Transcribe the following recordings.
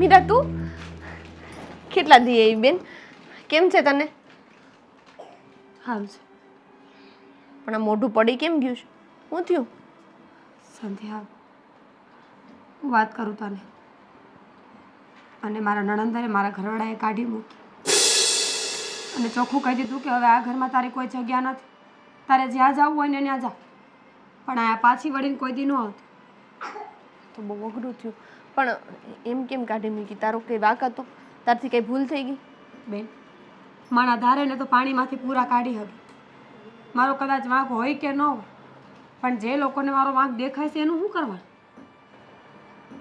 મીરા તું કેટલા દી આવી બેન? કેમ છે તને? સારું છે. પણ આ મોઢું પડી કેમ ગયું છે? શું થયું? સંધ્યા, હું વાત કરું તને, અને મારા નણંદરે મારા ઘરવાળાએ કાઢી મૂકી અને ચોખ્ખું કહી દીધું કે હવે આ ઘરમાં તારી કોઈ જગ્યા નથી. તારે જ્યાં જવું હોય ને ત્યાં જા, પણ આ પાછી વળીને કોઈ દી ન આવતી. તો બહુ અઘરું થયું. પણ એમ કેમ કાઢી મૂકી? તારો કંઈ વાંક હતો? તારથી કંઈ ભૂલ થઈ ગઈ? બેન, મારા ધારે ને તો પાણીમાંથી પૂરા કાઢી હતી. મારો કદાચ વાંક હોય કે ન હોય, પણ જે લોકોને મારો વાંક દેખાય છે એનું શું કરવાનું?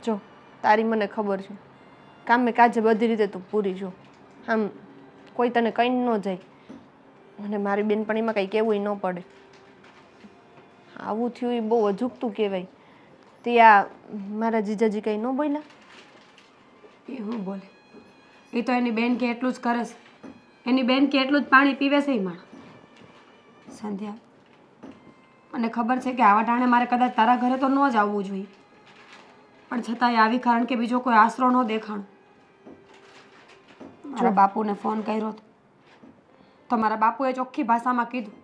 જો તારી મને ખબર છે, કામે કાજે બધી રીતે તું પૂરી જો. આમ કોઈ તને કંઈ ન જાય અને મારી બેનપણીમાં કંઈ કહેવું ન પડે. આવું થયું એ બહુ અજુગતું કહેવાય. તે આ મારા જીજાજી કંઈ ન બોલ્યા? એ હું બોલે? એ તો એની બેન કે એટલું જ કરે છે. એની બેન કે એટલું જ પાણી પીવે છે એ માણસ. સંધ્યા, મને ખબર છે કે આવા ટાણે મારે કદાચ તારા ઘરે તો ન જ આવવું જોઈએ, પણ છતાંય આવી, કારણ કે બીજો કોઈ આશરો ન દેખાણો. મારા બાપુને ફોન કર્યો તો મારા બાપુએ ચોખ્ખી ભાષામાં કીધું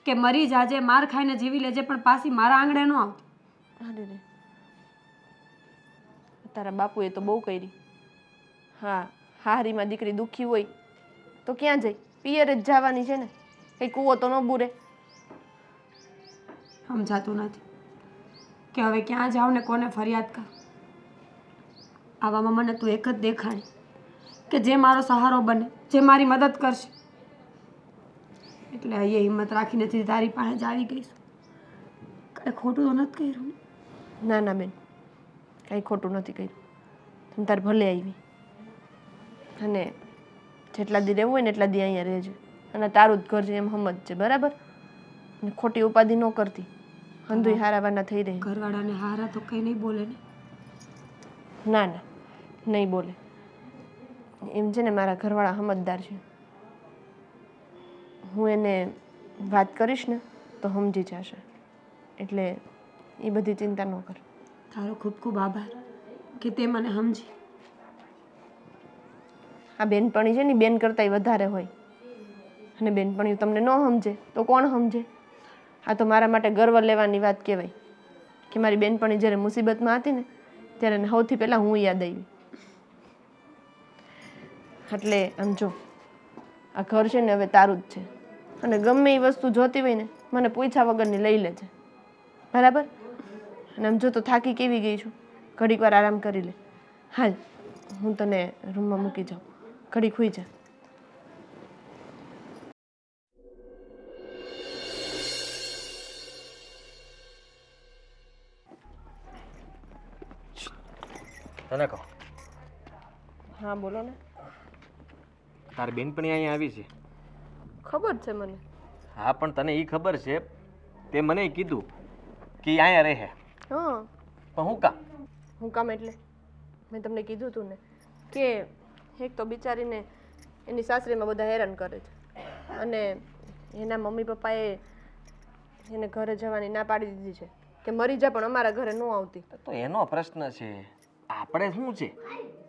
કે મરી જાજે, માર ખાઈને જીવી લેજે, પણ પાછી મારા આંગણે ન આવતી. અરે રે, તારા બાપુએ તો બહુ કરી. હા, હારીમાં દીકરી દુઃખી હોય તો ક્યાં જાય? પિયરે જ જવાની છે ને. કંઈ કૂવો તો ન બુરે. સમજાતું નથી કે હવે ક્યાં જાઉં ને કોને ફરિયાદ કર. આવામાં મને તું એક જ દેખાણી કે જે મારો સહારો બને, જે મારી મદદ કરશે. એટલે અહીંયા હિંમત રાખીને તારી પાસે જ આવી ગઈ છું. કાંઈ ખોટું તો નથી કર્યું ને? ના ના બેન, કાંઈ ખોટું નથી કર્યું. તમે તાર ભલે આવી, અને જેટલા દી રહેવું હોય ને એટલા દી અહીંયા રહેજે. અને તારું જ ઘર છે એમ સમજજે, બરાબર? અને ખોટી ઉપાધિ ન કરતી. હંધુય હારાવાના થઈ રહી. ઘરવાળાને હારા તો કંઈ નહીં બોલે ને? ના ના, નહીં બોલે. એમ છે ને, મારા ઘરવાળા સમજદાર છે. હું એને વાત કરીશ ને તો સમજી જશે. એટલે એ બધી ચિંતા ન કર. તારો ખૂબ ખૂબ આભાર કે તે મને સમજી. આ બેનપણી છે ને, બેન કરતાંય વધારે હોય. અને બેનપણી તમને ન સમજે તો કોણ સમજે? આ તો મારા માટે ગર્વ લેવાની વાત કહેવાય કે મારી બેનપણી જ્યારે મુસીબતમાં હતી ને ત્યારે એને સૌથી પહેલાં હું યાદ આવી. એટલે આમ જો, આ ઘર છે ને હવે તારું જ છે. અને ગમે એ વસ્તુ જોતી હોય ને મને પૂછ્યા વગરની લઈ લેજે, બરાબર? અને આમ જો તો થાકી કેવી ગઈ છું, ઘડીક વાર આરામ કરી લે. હાલ, હું તને રૂમમાં મૂકી જાઉં, ઘડીક સૂઈ જા. તને કહો. હા બોલો ને. તારી બેનપણી અહીંયા આવી છે? ખબર છે મને. હા, પણ તને એ ખબર છે, તે મને કીધું કે અહીંયા રહે. હા, પણ હું કામ? હું કામ એટલે મેં તમને કીધું હતું ને કે એક તો બિચારીને એની સાસરીમાં બધા હેરાન કરે છે, અને એના મમ્મી પપ્પાએ એને ઘરે જવાની ના પાડી દીધી છે કે મરી જા પણ અમારા ઘરે ન આવતી. તો એનો પ્રશ્ન છે, આપણે શું છે?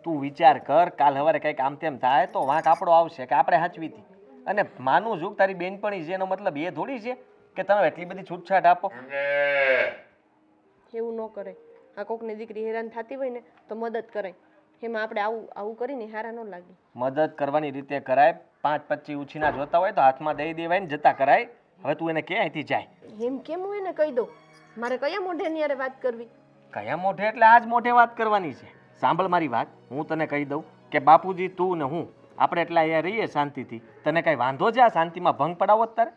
તું વિચાર કર, કાલ સવારે કંઈક આમ તેમ થાય તો વાંક આપણો આવશે કે આપણે સાચવી હતી. અને માનું છું તારી બેનપણી છે એનો મતલબ એ થોડી છે કે તમે એટલી બધી છૂટછાટ આપો. એવું ન કરે. આ કોકની દીકરી હેરાન થતી હોય ને તો મદદ કરાય. એમાં આપણે આવું આવું કરીને હારા ન લાગે. મદદ કરવાની રીતે કરાય. 5-25 ઉછીના જોતા હોય તો હાથમાં દઈ દેવાય ને જતા કરાય. હવે તું એને કે અહીંથી જાય. એમ કેમ હું એને કહી દઉં? મારે કયા મોઢે એની હારે વાત કરવી? કયા મોઢે એટલે આજ મોઢે વાત કરવાની છે. સાંભળ મારી વાત, હું તને કહી દઉં કે બાપુજી, તું ને હું, આપણે એટલા અહીંયા રહીએ શાંતિથી. તને કઈ વાંધો છે આ શાંતિમાં ભંગ પડાવો તારે?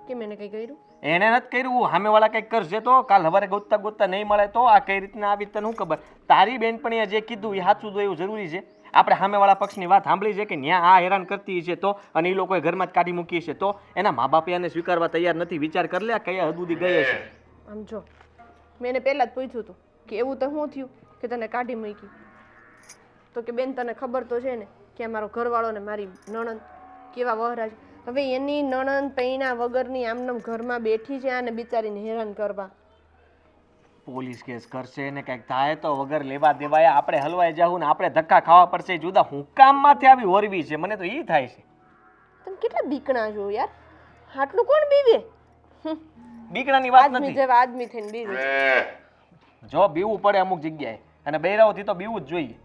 કેમ એને કંઈ કર્યું? એને નથી કર્યું. સામેવાળા કંઈક કરશે તો કાલ સવારે ગોતતા ગોતતા નહીં મળે તો આ કઈ રીતના આવી તને શું ખબર? તારી બેનપણીએ જે કીધું એ સાચું તો એવું જરૂરી છે? આપણે સામેવાળા પક્ષની વાત સાંભળી છે કે ત્યાં આ હેરાન કરતી છે તો, અને એ લોકોએ ઘરમાં જ કાઢી મૂકી છે તો એના મા બાપે એને સ્વીકારવા તૈયાર નથી. વિચાર કર લે આ કયા હદ સુધી ગઈ છે. આમ જો, મેં એને પહેલાં જ પૂછ્યું હતું કે એવું તો શું થયું કે તને કાઢી મૂકી? તો કે બેન તને ખબર તો છે ને કે મારો ઘરવાળો ને મારી નણંદ કેવા વહરા છે. હવે એની નણંદ પૈણા વગરની આમનામ ઘરમાં બેઠી છે અને બિચારીને હેરાન કરવા. પોલીસ કેસ કરશે ને કંઈક થાય તો વગર લેવા દેવાય આપણે હલવાઈ જાવું ને આપણે ધક્કા ખાવા પડશે જુદા હું કામમાંથી આવી હોરવી છે મને તો એ થાય છે. તમે કેટલા બીકણા છો યાર, આટલું કોણ બીવે? બીકણાની વાત આદમી નથી. જેવા આદમી થઈને બીવે. જો બીવું પડે અમુક જગ્યાએ અને બૈરાઓથી તો બીવું જ જોઈએ.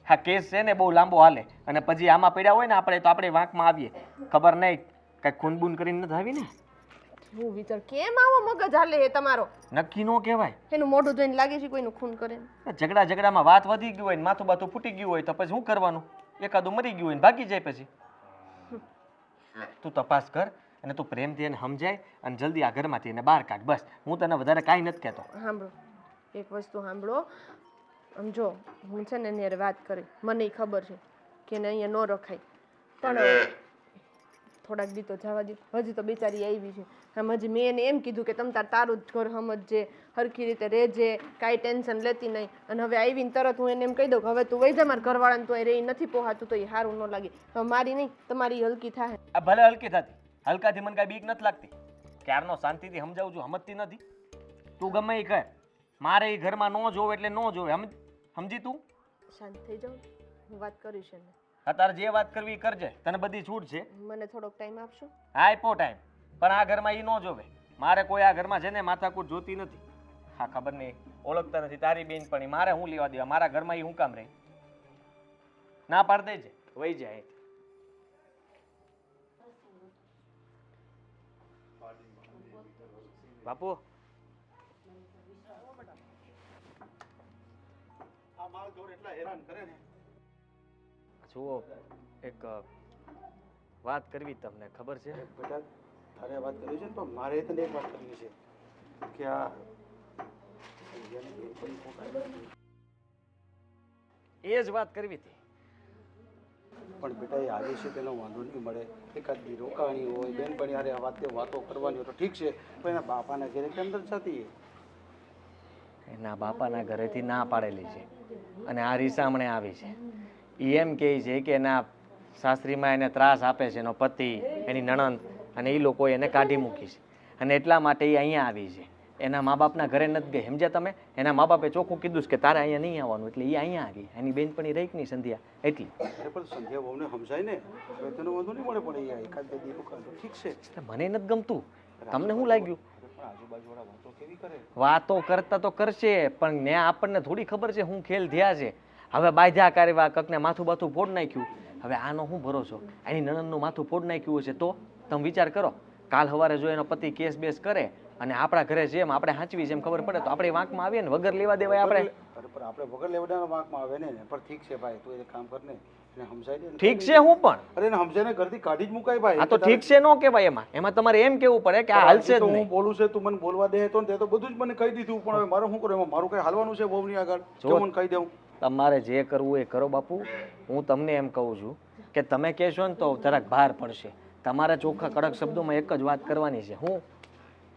હા કેસ છે ને બહુ લાંબો હાલે અને પછી આમાં પડ્યા હોય ને આપણે તો આપણે વાંકમાં આવીએ ખબર નહીં કંઈક ખૂનબૂન કરીને નથી આવી ને. હું વિચાર કેમ આવો મગજ હાલે એ તમારો? નક્કી નો કહેવાય. એનું મોઢું જોઈને લાગે છે કોઈનું ખૂન કરે ને. ઝઘડામાં વાત વધી ગયું હોય ને માથું બાથું ફૂટી ગયું હોય તો પછી શું કરવાનું? એકાદું મરી ગયું હોય ને ભાગી જાય પછી. તું તપાસ કર અને તું પ્રેમથી એને સમજાય અને જલ્દી આ ઘરમાંથી એને બહાર કાઢ. બસ હું તને વધારે કાંઈ નથી કહેતો. સાંભળો, એક વસ્તુ સાંભળો. આમ જો હું છે ને એની હારે વાત કરી, મને ખબર છે કે એને અહીંયા ન રખાય, પણ થોડાક દી તો જવા દે. હજી તો બિચારી આવી છે. આમ હજી મેં એને એમ કીધું કે તમ તારું જ ઘર સમજજે, હરખી રીતે રહેજે, કાંઈ ટેન્શન લેતી નહીં. અને હવે આવીને તરત હું એને એમ કહી દઉં કે હવે તું વહી જા મારા ઘરવાળાને, તો એ રહી નથી પોહાતું તો એ સારું ન લાગે. હવે મારી નહીં તમારી હલકી થાય. આ ભલે હલકી થતી, હલકાથી મને કાંઈ બીક નથી લાગતી. ક્યારનો શાંતિથી સમજાવું છું, સમજતી નથી. તું ગમે એ કહે, મારે એ ઘરમાં ન જોવે એટલે ન જોવે. સમજી તું? શાંત થઈ જાઉં, હું વાત કરીશ એને. તારે જે વાત કરવી એ કરજે, તને બધી છૂટ છે. મને થોડોક ટાઈમ આપશો? હા આપ્યો ટાઈમ, પણ આ ઘરમાં એ ન જોવે. મારે કોઈ આ ઘરમાં છે ને માથાકૂટ જોતી નથી. હા ખબર નહીં, ઓળખતા નથી તારી બેનપણી, મારે હું લેવા દેવા? મારા ઘરમાં એ હું કામ રહી? ના પાડ દેજે, વહી જાય. બાપુ જુઓ, એક વાત કરવી તમને ખબર છે? બેટા તારે વાત કરવી છે ને, પણ મારે તને એક વાત કરવી છે કે આ એ જ વાત કરવી હતી. પણ બેટા એ આજે છે તેનો વાંધો નહીં મળે. એકાદ દી રોકાણી હોય, બેનપણી હારે વાતો કરવાની હોય તો ઠીક છે, પણ એના બાપાના ઘરે કેમ અંદર જતી? એના બાપાના ઘરેથી ના પાડેલી છે અને આ રીસામણે આવી છે. એ એમ કહે છે કે એના સાસરીમાં એને ત્રાસ આપે છે એનો પતિ, એની નણંદ, અને એ લોકો એને કાઢી મૂકી છે અને એટલા માટે એ અહીંયા આવી છે. એના મા બાપના ઘરે નથી ગઈ, સમજ્યા તમે? એના મા બાપે ચોખ્ખું કીધું છે કે તારે અહીંયા નહીં આવવાનું, એટલે એ અહીંયા આવી. એની બેનપણી રહી કે નહીં સંધ્યા, એટલી. અરે પણ સંધ્યા બહુને સમજાય ને, હવે તેનો વાંધો નહીં મળે, પણ અહીંયા એકાદ બે દી રોકાણ તો ઠીક છે. એટલે મને નથી ગમતું. તમને શું લાગ્યું? પણ આજુબાજુવાળા વાતો કેવી કરે? વાતો કરતા તો કરશે, પણ ને આપણને થોડી ખબર છે શું ખેલ થયા છે. હવે બાંધ્યા કારવા, કકને માથું બાથું ફોડ નાખ્યું. હવે આનો શું ભરોસો? એની નણંદનું માથું ફોડ નાખ્યું હશે તો તમે વિચાર કરો. કાલ સવારે જો એનો પતિ કેસ બેસ કરે અને આપણા ઘરે જેમ આપણે હાંચવી જેમ ખબર પડે તો આપણે વાંકમાં આવીએ ને વગર લેવા દેવાય આપણે. અરે પણ આપણે વગર લેવડાના વાંકમાં આવે ને, પણ ઠીક છે ભાઈ, તું એ કામ કર ને, એને સમજાય દે. ઠીક છે હું પણ. અરે એને સમજાય ને, ઘરથી કાઢી જ મુકાય ભાઈ. આ તો ઠીક છે નો કહેવાય. એમાં તમારે એમ કેવું પડે કે આ હાલશે જ તો હું નહીં. બોલું છે, તું મને બોલવા દે તો ને, તે તો બધું જ મને કહી દીધું, પણ હવે મારે શું કરું? એમાં મારું કઈ હાલવાનું છે બહુની આગળ? જો મને કહી દઉં. તમારે જે કરવું એ કરો બાપુ. હું તમને એમ કહું છું કે તમે કહેશો ને તો જરાક ભાર પડશે. તમારે ચોખ્ખા કડક શબ્દોમાં એક જ વાત કરવાની છે. હું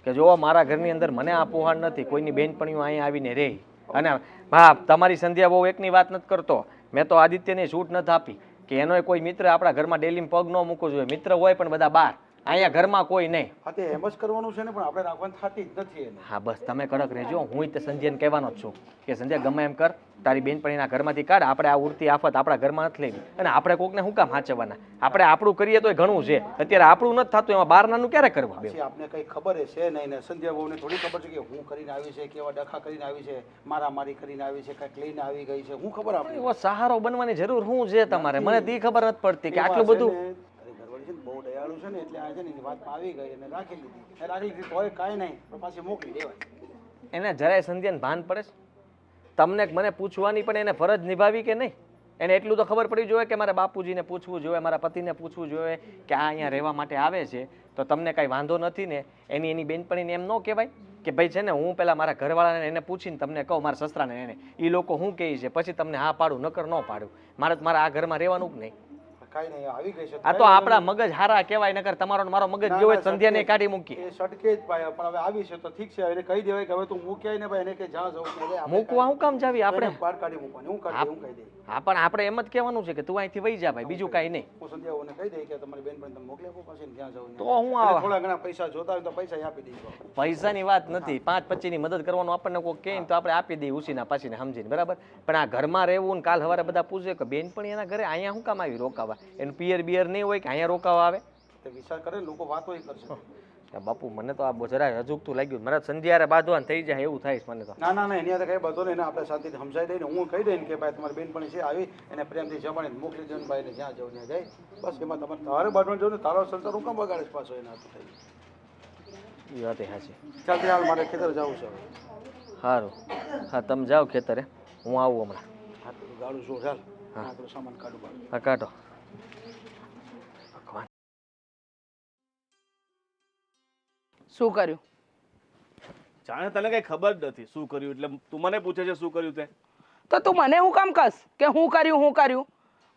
કે જો મારા ઘરની અંદર મને આ પોહાણ નથી, કોઈની બેનપણીઓ અહીંયા આવીને રહે. અને હા, તમારી સંધ્યા બહુ એકની વાત નથી કરતો. મેં તો આદિત્યને છૂટ નથી આપી કે એનો કોઈ મિત્ર આપણા ઘરમાં ડેલીમાં પગ ન મૂકવો જોઈએ. મિત્ર હોય પણ બધા બહાર, અહીંયા ઘરમાં કોઈ નહીં. હા તે એમ જ કરવાનું છે ને, પણ આપણે રાખવાની થતી જ નથી એને. હા બસ તમે કડક રહેજો. હું તે સંધ્યાને કહેવાનો જ છું કે સંધ્યા ગમે એમ કર, તારી બેનપણીના ઘરમાંથી કાઢ. આપણે આ ઉડતી આફત આપણા ઘરમાં નથી લેવી અને આપણે કોકને શું કામ હાચવવાના? આપણે આપણું કરીએ તો ઘણું છે. અત્યારે આપણું નથી થતું, એમાં બહારનાનું ક્યારે કરવા? પછી આપને કઈ ખબર છે નહીં ને, સંધ્યા બહુને થોડી ખબર છે કે હું કરીને આવી છે, કેવા ડખા કરીને આવી છે, મારામારી કરીને આવી છે, કંઈક લઈને આવી ગઈ છે, હું ખબર આપણે? એવો સહારો બનવાની જરૂર શું છે તમારે? મને તી ખબર નથી પડતી કે આટલું બધું. અરે ઘરવાળી છે ને બહુ દયાળુ છે ને, એટલે આ છે ને એની વાતમાં આવી ગઈ અને રાખી લીધી તોય કાંઈ નહીં, પણ પાછી મોકલી દેવાય. એને જરાય સંધ્યાને ભાન પડે છે? તમને મને પૂછવાની પણ એને ફરજ નિભાવી કે નહીં? એને એટલું તો ખબર પડવી જોઈએ કે મારા બાપુજીને પૂછવું જોઈએ, મારા પતિને પૂછવું જોઈએ કે આ અહીંયા રહેવા માટે આવે છે તો તમને કાંઈ વાંધો નથી ને? એની બેનપણીને એમ ન કહેવાય કે ભાઈ છે ને હું પહેલાં મારા ઘરવાળાને એને પૂછીને તમને કહું, મારા સસરાને એને એ લોકો શું કહે છે પછી તમને હા પાડું, નકર ન પાડું. મારે આ ઘરમાં રહેવાનું જ નહીં. કાંઈ નહીં આવી ગઈ છે આ તો આપણા મગજ હારા કહેવાય, નકર તમારો ને મારો મગજ ગયો હોય સંધ્યાને કાઢી મૂકી. એ સટકે જ ભાઈ, પણ હવે આવી છે તો ઠીક છે. એને કહી દેવાય કે હવે તું મૂક્યાય ને ભાઈ, એને કે જ્યાં જવું ત્યાં જાય. મૂકવા હું કામ જાવી આપણે? બહાર કાઢી મૂકવાની હું કહી દઈ. હા પણ આપણે એમ જ કહેવાનું છે કે તું અહીંથી વહી જા ભાઈ, બીજું કાંઈ નહીં. હું સંધ્યાઓને કહી દઈ કે તમારી બેન પણ તમે મોકલી આપો, પછી જ્યાં જવું તો ત્યાં. હું અને આવા થોડા ઘણા પૈસા જોતા હોય તો પૈસા આપી દઈશું. પૈસાની વાત નથી, 5-25 ની મદદ કરવાનું આપણને કોઈ કહે ને તો આપણે આપી દઈએ ઉસીના પાછીને સમજીને, બરાબર. પણ આ ઘરમાં રહેવું ને કાલ સવારે બધા પૂછે કે બેન પણ એના ઘરે અહીંયા શું કામ આવી રોકાવા, એનું પિયર બિયર નહીં હોય કે અહીંયા રોકાવા આવે. તે વિચાર કરે લોકો વાતો કરશે. બાપુ મને તો આ જરા રજૂકતું લાગ્યું, મારા સંધ્યારે બાંધવાન થઈ જાય એવું થાય છે મને તો. ના ના ના, એની કઈ બધો નહીં, આપણે શાંતિથી સમજાઈ દઈને હું કહી દઈને કે ભાઈ તમારી બેન પણ છે આવી, એને પ્રેમથી જમાડીને મોકલી દો ભાઈ ને જ્યાં જવું ત્યાં જાય. બસ એમાં તમારે તારે બાંધવાનું જવું ને, તારો સંસાર હું કામ બગાડે પાછો એના થઈ. એ વાત સાચી. ચાલ હાલ મારે ખેતર જવું છે હવે. સારું, હા તમે જાઓ ખેતરે, હું આવું હમણાં. હા તો ગાડું શું ચાલ, હા તો સામાન કાઢું બાળું. હા કાઢો. શું કર્યું? જાણે તને કઈ ખબર જ નથી શું કર્યું, એટલે તું મને પૂછે છે શું કર્યું તે. તો તું મને હું કામ કસ કે હું કર્યું?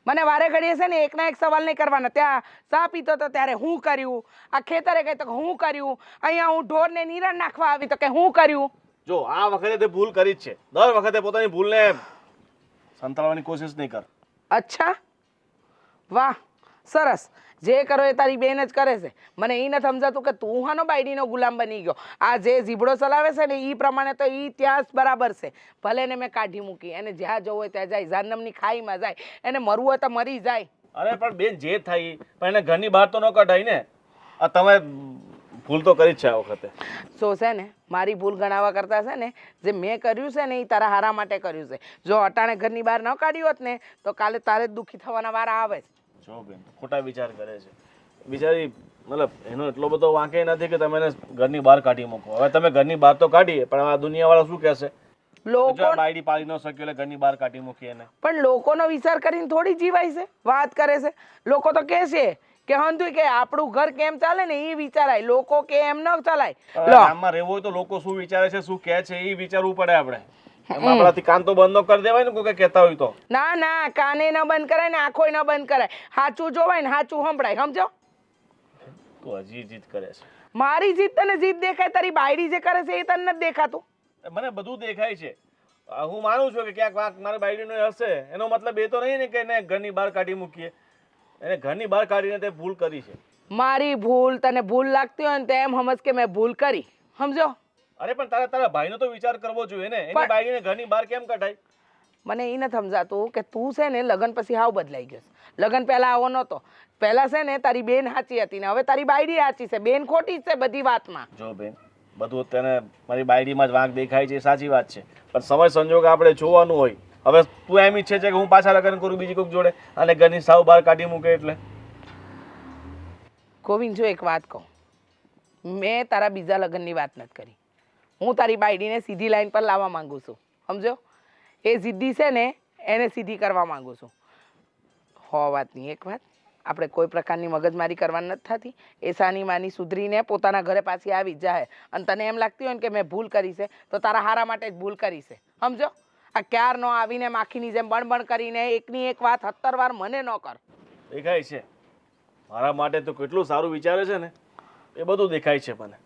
મને વારે ઘડીએ છે ને એકના એક સવાલ નહીં કરવાના. ત્યાં ચા પીતો તો ત્યારે હું કર્યું, આ ખેતરે ગઈ તો કે હું કર્યું, અહીંયા હું ઢોરને નિરણ નાખવા આવી તો કે હું કર્યું. જો આ વખતે તે ભૂલ કરી જ છે, દર વખતે પોતાની ભૂલને સંતાડવાની કોશિશ નહીં કર. અચ્છા, વાહ સરસ. જે કરો એ તારી બેન જ કરે છે. મને એ નથી સમજાતું કે તું હાનો બાયડીનો ગુલામ બની ગયો. આ જે જીબડો ચલાવે છે ને એ પ્રમાણે તો એ ત્યાં જ બરાબર છે. ભલે ને મેં કાઢી મૂકી, એને જ્યાં જવું હોય ત્યાં જાય, જાનમની ખાઈમાં જાય, એને મરવું હોય તો મરી જાય. અરે પણ બેન જે થાય પણ એને ઘરની બહાર તો ન કઢાય ને. આ તમે ભૂલ તો કરી જ છે આ વખતે. સો છે ને મારી ભૂલ ગણાવવા કરતા છે ને જે મેં કર્યું છે ને એ તારા હારા માટે કર્યું છે. જો અટાણે ઘરની બહાર ન કાઢ્યું હોત ને તો કાલે તારે જ દુઃખી થવાના વારા આવે છે. જો બેન ખોટા વિચાર કરે છે બિચારી, મતલબ એનો એટલો બધો વાંકે નથી કે તમે એને ઘરની બહાર કાઢી મૂકો. હવે તમે ઘરની બહાર તો કાઢીએ પણ આ દુનિયાવાળા શું કહેશે? લોકો બાયડી પાડી ન શક્યો એટલે ઘરની બહાર કાઢી મૂકી એને. પણ લોકોનો વિચાર કરીને થોડી જીવાય છે, વાત કરે છે. લોકો તો કહે છે કે હંધુય કે આપણું ઘર કેમ ચાલે ને એ વિચારાય, લોકો કે એમ ન ચાલાય. ગામમાં રહેવું હોય તો લોકો શું વિચારે છે શું કહે છે એ વિચારવું પડે આપણે. આપણાથી કાન તો બંધ ન કરી દેવાય ને કોઈ કહેતા હોય તો. ના ના, કાને ન બંધ કરાય ને આંખો ન બંધ કરાય. સાચું જોવાય ને સાચું સંભળાય, સમજો. તું હજી જીદ કરે છે. મારી જીદ તને જીદ દેખાય, તારી બાયડી જે કરે છે એ તને નથી દેખાતું. મને બધું દેખાય છે. હું માનું છું કે ક્યાંક વાંક મારી બાયડીનો હશે, એનો મતલબ એ તો નહીં ને કે એને ઘરની બહાર કાઢી મૂકીએ. એને ઘરની બહાર કાઢીને તે ભૂલ કરી છે. મારી ભૂલ તને ભૂલ લાગતી હોય ને તો એમ સમજ કે મેં ભૂલ કરી, સમજો. અરે પણ તારા ભાઈનો તો વિચાર કરવો જોઈએ ને. એની બાયડીને ઘરની બહાર કેમ કઢાય? મને એ નથી સમજાતું કે તું છે ને લગ્ન પછી હાવ બદલાઈ ગયો. લગ્ન પહેલા આવો નહોતો. પહેલા છે ને તારી બેન સાચી હતી ને હવે તારી બાયડી સાચી છે. બેન ખોટી જ છે બધી વાતમાં. જો બેન બધું તને મારી બાયડીમાં જ વાંક દેખાય છે, સાચી વાત છે, પણ સમય સંજોગ આપણે જોવાનું હોય. હવે તું એમ ઈચ્છે છે કે હું પાછા લગ્ન કરું બીજી કોઈક જોડે અને ઘરની સાવ બહાર કાઢી મૂકે એટલે? ગોવિંદ જો એક વાત કહું, મેં તારા બીજા લગ્નની વાત નથી કરી. હું તારી બાયડીને સીધી લાઈન પર લાવવા માંગુ છું, સમજો. એ જિદ્દી છે ને એને સીધી કરવા માંગુ છું. વાતની એક વાત, આપણે કોઈ પ્રકારની મગજમારી કરવાની નથી થતી. એ સાની માની સુધરીને પોતાના ઘરે પાછી આવી જ જાય. અને તને એમ લાગતી હોય ને કે મેં ભૂલ કરી છે તો તારા હારા માટે જ ભૂલ કરી છે, સમજો. આ ક્યાર ન આવીને માખીની જેમ બણબણ કરીને એકની એક વાત 17 વાર મને ન કર. દેખાય છે મારા માટે તો કેટલું સારું વિચારે છે ને, એ બધું દેખાય છે મને.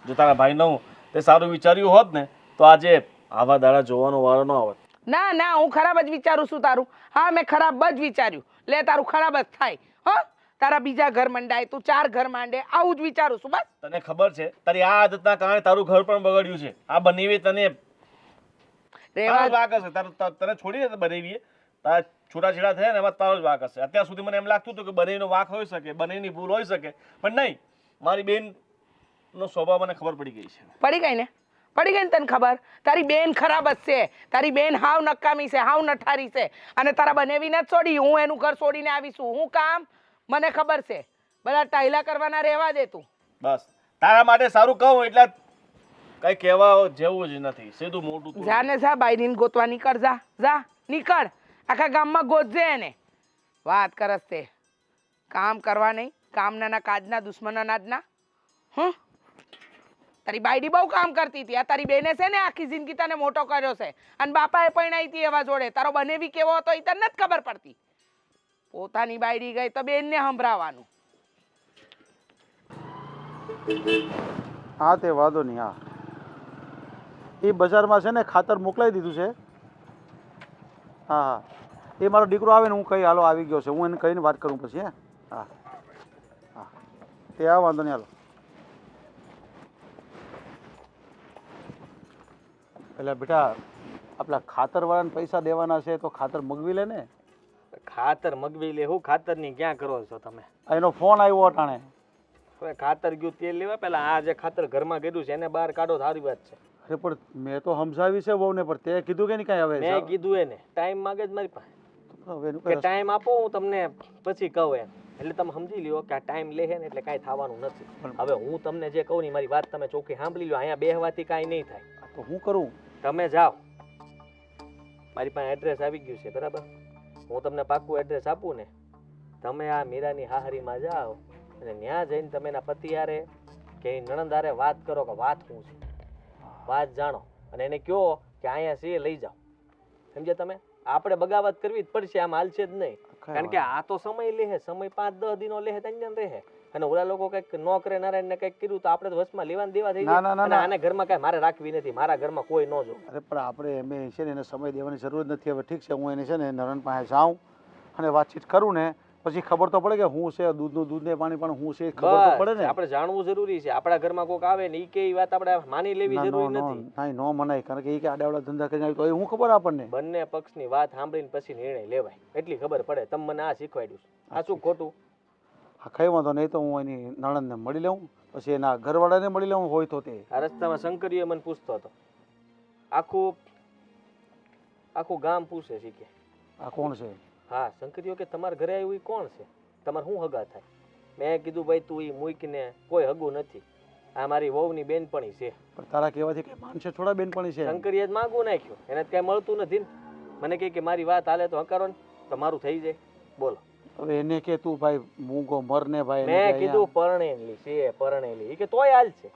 જો તારા ભાઈ ન તે સારું વિચાર્યું હોત ને તો આજે આવા દાડા જોવાનો વારો ન આવત. ના ના, હું ખરાબ જ વિચારું છું તારું. હા મેં ખરાબ જ વિચાર્યું. લે તારું ખરાબ જ થાય. હા તારા બીજા ઘર મંડાય, તું 4 ઘર માંડે, આવું જ વિચારું છું બસ. તને ખબર છે તારી આ આદતના કારણે તારું ઘર પણ બગડ્યું છે. આ બનેવી તને તારો જ વાંક હશે. તને છોડીને બનેવીએ તારા છૂટાછેડા થયા ને એમાં તારો જ વાંક હશે. અત્યાર સુધી મને એમ લાગતું હતું કે બનેવીનો વાંક હોઈ શકે, બનેવીની ભૂલ હોઈ શકે, પણ નહીં. મારી બેનનો સ્વભાવ મને ખબર પડી ગઈ છે. પડી ગઈ ને? પડી ગઈ ને તને ખબર? તારી બેન ખરાબ જ છે. તારી બેન હાવ નકામી છે, હાવ નઠારી છે. અને તારા બનેવીને જ છોડી હું એનું ઘર છોડીને આવીશું. હું કામ મને ખબર છે. બધા ટાયલા કરવાના રહેવા દે તું. બસ તારા માટે સારું કહું એટલે કઈ કહેવા જેવું જ નથી. સીધું મોટું જા ને જા, બાયડીને ગોતવા નીકળ. જા જા નીકળ. આખા ગામમાં ગોતજે એને. વાત કરસ તે કામ કરવા નહીં, કામના કાજના દુશ્મનના નાદના. તારી બાયડી બહુ કામ કરતી હતી. આ તારી બેને છે ને આખી જિંદગી તને મોટો કર્યો છે. અને બાપાએ પરણાઈ હતી એવા જોડે. તારો બનેવી કેવો હતો એ તને નથી ખબર પડતી. પોતાની બાયડી ગઈ તો બેનને સંભળાવવાનું. હા તે વાંધો નહીં. હા એ બજારમાં છે ને ખાતર મોકલાવી દીધું છે. હા હા એ મારો દીકરો આવે ને હું કહી હાલો આવી ગયો છે, હું એને કહીને વાત કરું પછી. હે હા હા તે આ વાંધો નહીં હાલો. એટલે બેટા આપણા ખાતરવાળાને પૈસા દેવાના છે તો ખાતર મગવી લે ને. ખાતર મગવી લે, હું ખાતરની ક્યાં કરો છો તમે? એનો ફોન આવ્યો અટાણે. હવે ખાતર ગયું તેલ લેવા, પેલા આ જે ખાતર ઘરમાં કર્યું છે એને બહાર કાઢો, સારી વાત છે. અરે પણ મેં તો સમજાવી છે બહુ ને, પણ તે કીધું કે નહીં કાંઈ હવે. મેં કીધું એને ટાઈમ માંગે જ મારી પાસે હવે એનું કે કાંઈ ટાઈમ આપો, હું તમને પછી કહું એમ. એટલે તમે સમજી લ્યો કે આ ટાઈમ લે છે ને એટલે કાંઈ થવાનું નથી. હવે હું તમને જે કહું ને મારી વાત તમે ચોખ્ખી સાંભળી લો. અહીંયા બેહવાથી કાંઈ નહીં થાય. તો હું કરું? તમે જાઓ, મારી પાસે એડ્રેસ આવી ગયું છે બરાબર. હું તમને પાક્કું એડ્રેસ આપું ને, તમે આ મીરાની હાહરીમાં જાઓ અને ત્યાં જઈને તમે એના પતિ હારે કે નણંદ હારે વાત કરો કે વાત શું છે, વાત જાણો અને એને કહો કે અહીંયા છે લઈ જાઓ. સમજ્યા તમે? આપણે બગાવત કરવી જ પડશે, આમ હાલશે જ નહીં. કારણ કે આ તો સમય લે, સમય 5-10 દિનો લે ત્યાં રહે. અને ઓલા લોકો કંઈક ન કરે નારાયણ ને કંઈક કર્યું તો આપણે તો વસમાં લેવા દેવા થઈ જાય. અને આને ઘરમાં કાંઈ મારે રાખવી નથી, મારા ઘરમાં કોઈ ન જો. અરે પણ આપણે એમ છે ને એને સમય દેવાની જરૂર નથી. હવે ઠીક છે, હું એને છે ને નરણ પાસે જાઉં અને વાતચીત કરું ને પછી ખબર તો પડે કે હું છે દૂધનું દૂધ ને પાણી પણ હું છે ખબર તો પડે ને. આપણે જાણવું જરૂરી છે. આપણા ઘરમાં કોઈક આવે ને ઈ કે વાત આપણે માની લેવી જરૂરી નથી. ના નો મનાય, કારણ કે એ કે આડાવડા ધંધા કરીને આવી તો એ હું ખબર આપણને. બંને પક્ષની વાત સાંભળીને પછી નિર્ણય લેવાય એટલી ખબર પડે. તમે મને આ શીખવાડ્યું છે, આ શું ખોટું? હા કઈ વાંધો નહીં, તો હું એની નણંદને મળી લઉં, પછી એના ઘરવાળાને મળી લઉં હોય તો. તે આ રસ્તામાં શંકરીએ મને પૂછતો હતો, આખું આખું ગામ પૂછે છે કે આ કોણ છે? હા શંકરીઓ કે તમારા ઘરે આવ્યું ઈ કોણ છે, તમારે શું હગા થાય? મેં કીધું ભાઈ તું ઈ મૂકીને કોઈ હગું નથી, આ મારી વહુની બેનપણી છે. પણ તારા કહેવાથી કઈ માનશે થોડા બેનપણી છે? શંકરીએ જ માગું નાખ્યું, એને કઈ મળતું નથી ને. મને કહે કે મારી વાત હાલે તો હકારો ને તમારું થઈ જાય. બોલો હવે એને કે તું ભાઈ મૂંગો મરને ભાઈ. મેં કીધું પરણેલી છે, પરણેલી. ઈ કે તોય હાલ છે.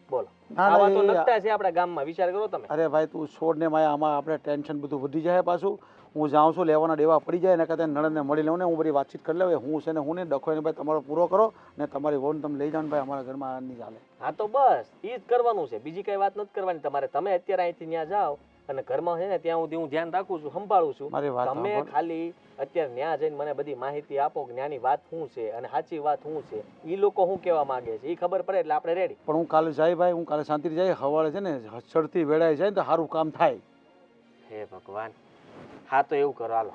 બોલો આવા તો નકટા છે આપણા ગામમાં, વિચાર કરો તમે. અરે ભાઈ તું છોડ ને માયા, આમાં આપણે ટેન્શન બધું વધી જાય પાછું. હું જાઉં છું, લેવાના દેવા પડી જાય ને કદાચ નણંદને મળી લઉં ને હું બધી વાતચીત કરી લઉં. હું છે ને હું ને ડખો ને ભાઈ તમારો પૂરો કરો ને તમારી વહુને તમે લઈ જાઓ ને ભાઈ, અમારા ઘરમાં નહીં ચાલે. હા તો બસ ઈ જ કરવાનું છે, બીજી કઈ વાત નથી કરવાની તમારે. તમે અત્યારે અહીંથી ત્યાં જાઓ અને ઘરમાં છે ને ત્યાં સુધી હું ધ્યાન રાખું છું, સંભાળું છું. તમે ખાલી અત્યારે ત્યાં જઈને મને બધી માહિતી આપો કે ત્યાંની વાત શું છે અને સાચી વાત શું છે, ઈ લોકો શું કહેવા માંગે છે, ઈ ખબર પડે એટલે આપણે રેડી. પણ હું કાલે જાય ભાઈ, હું કાલે શાંતિથી જાય, હવારે છે ને ચડતી વેળાએ જાય ને તો સારું કામ થાય. હે ભગવાન. હા તો એવું કરો, હાલો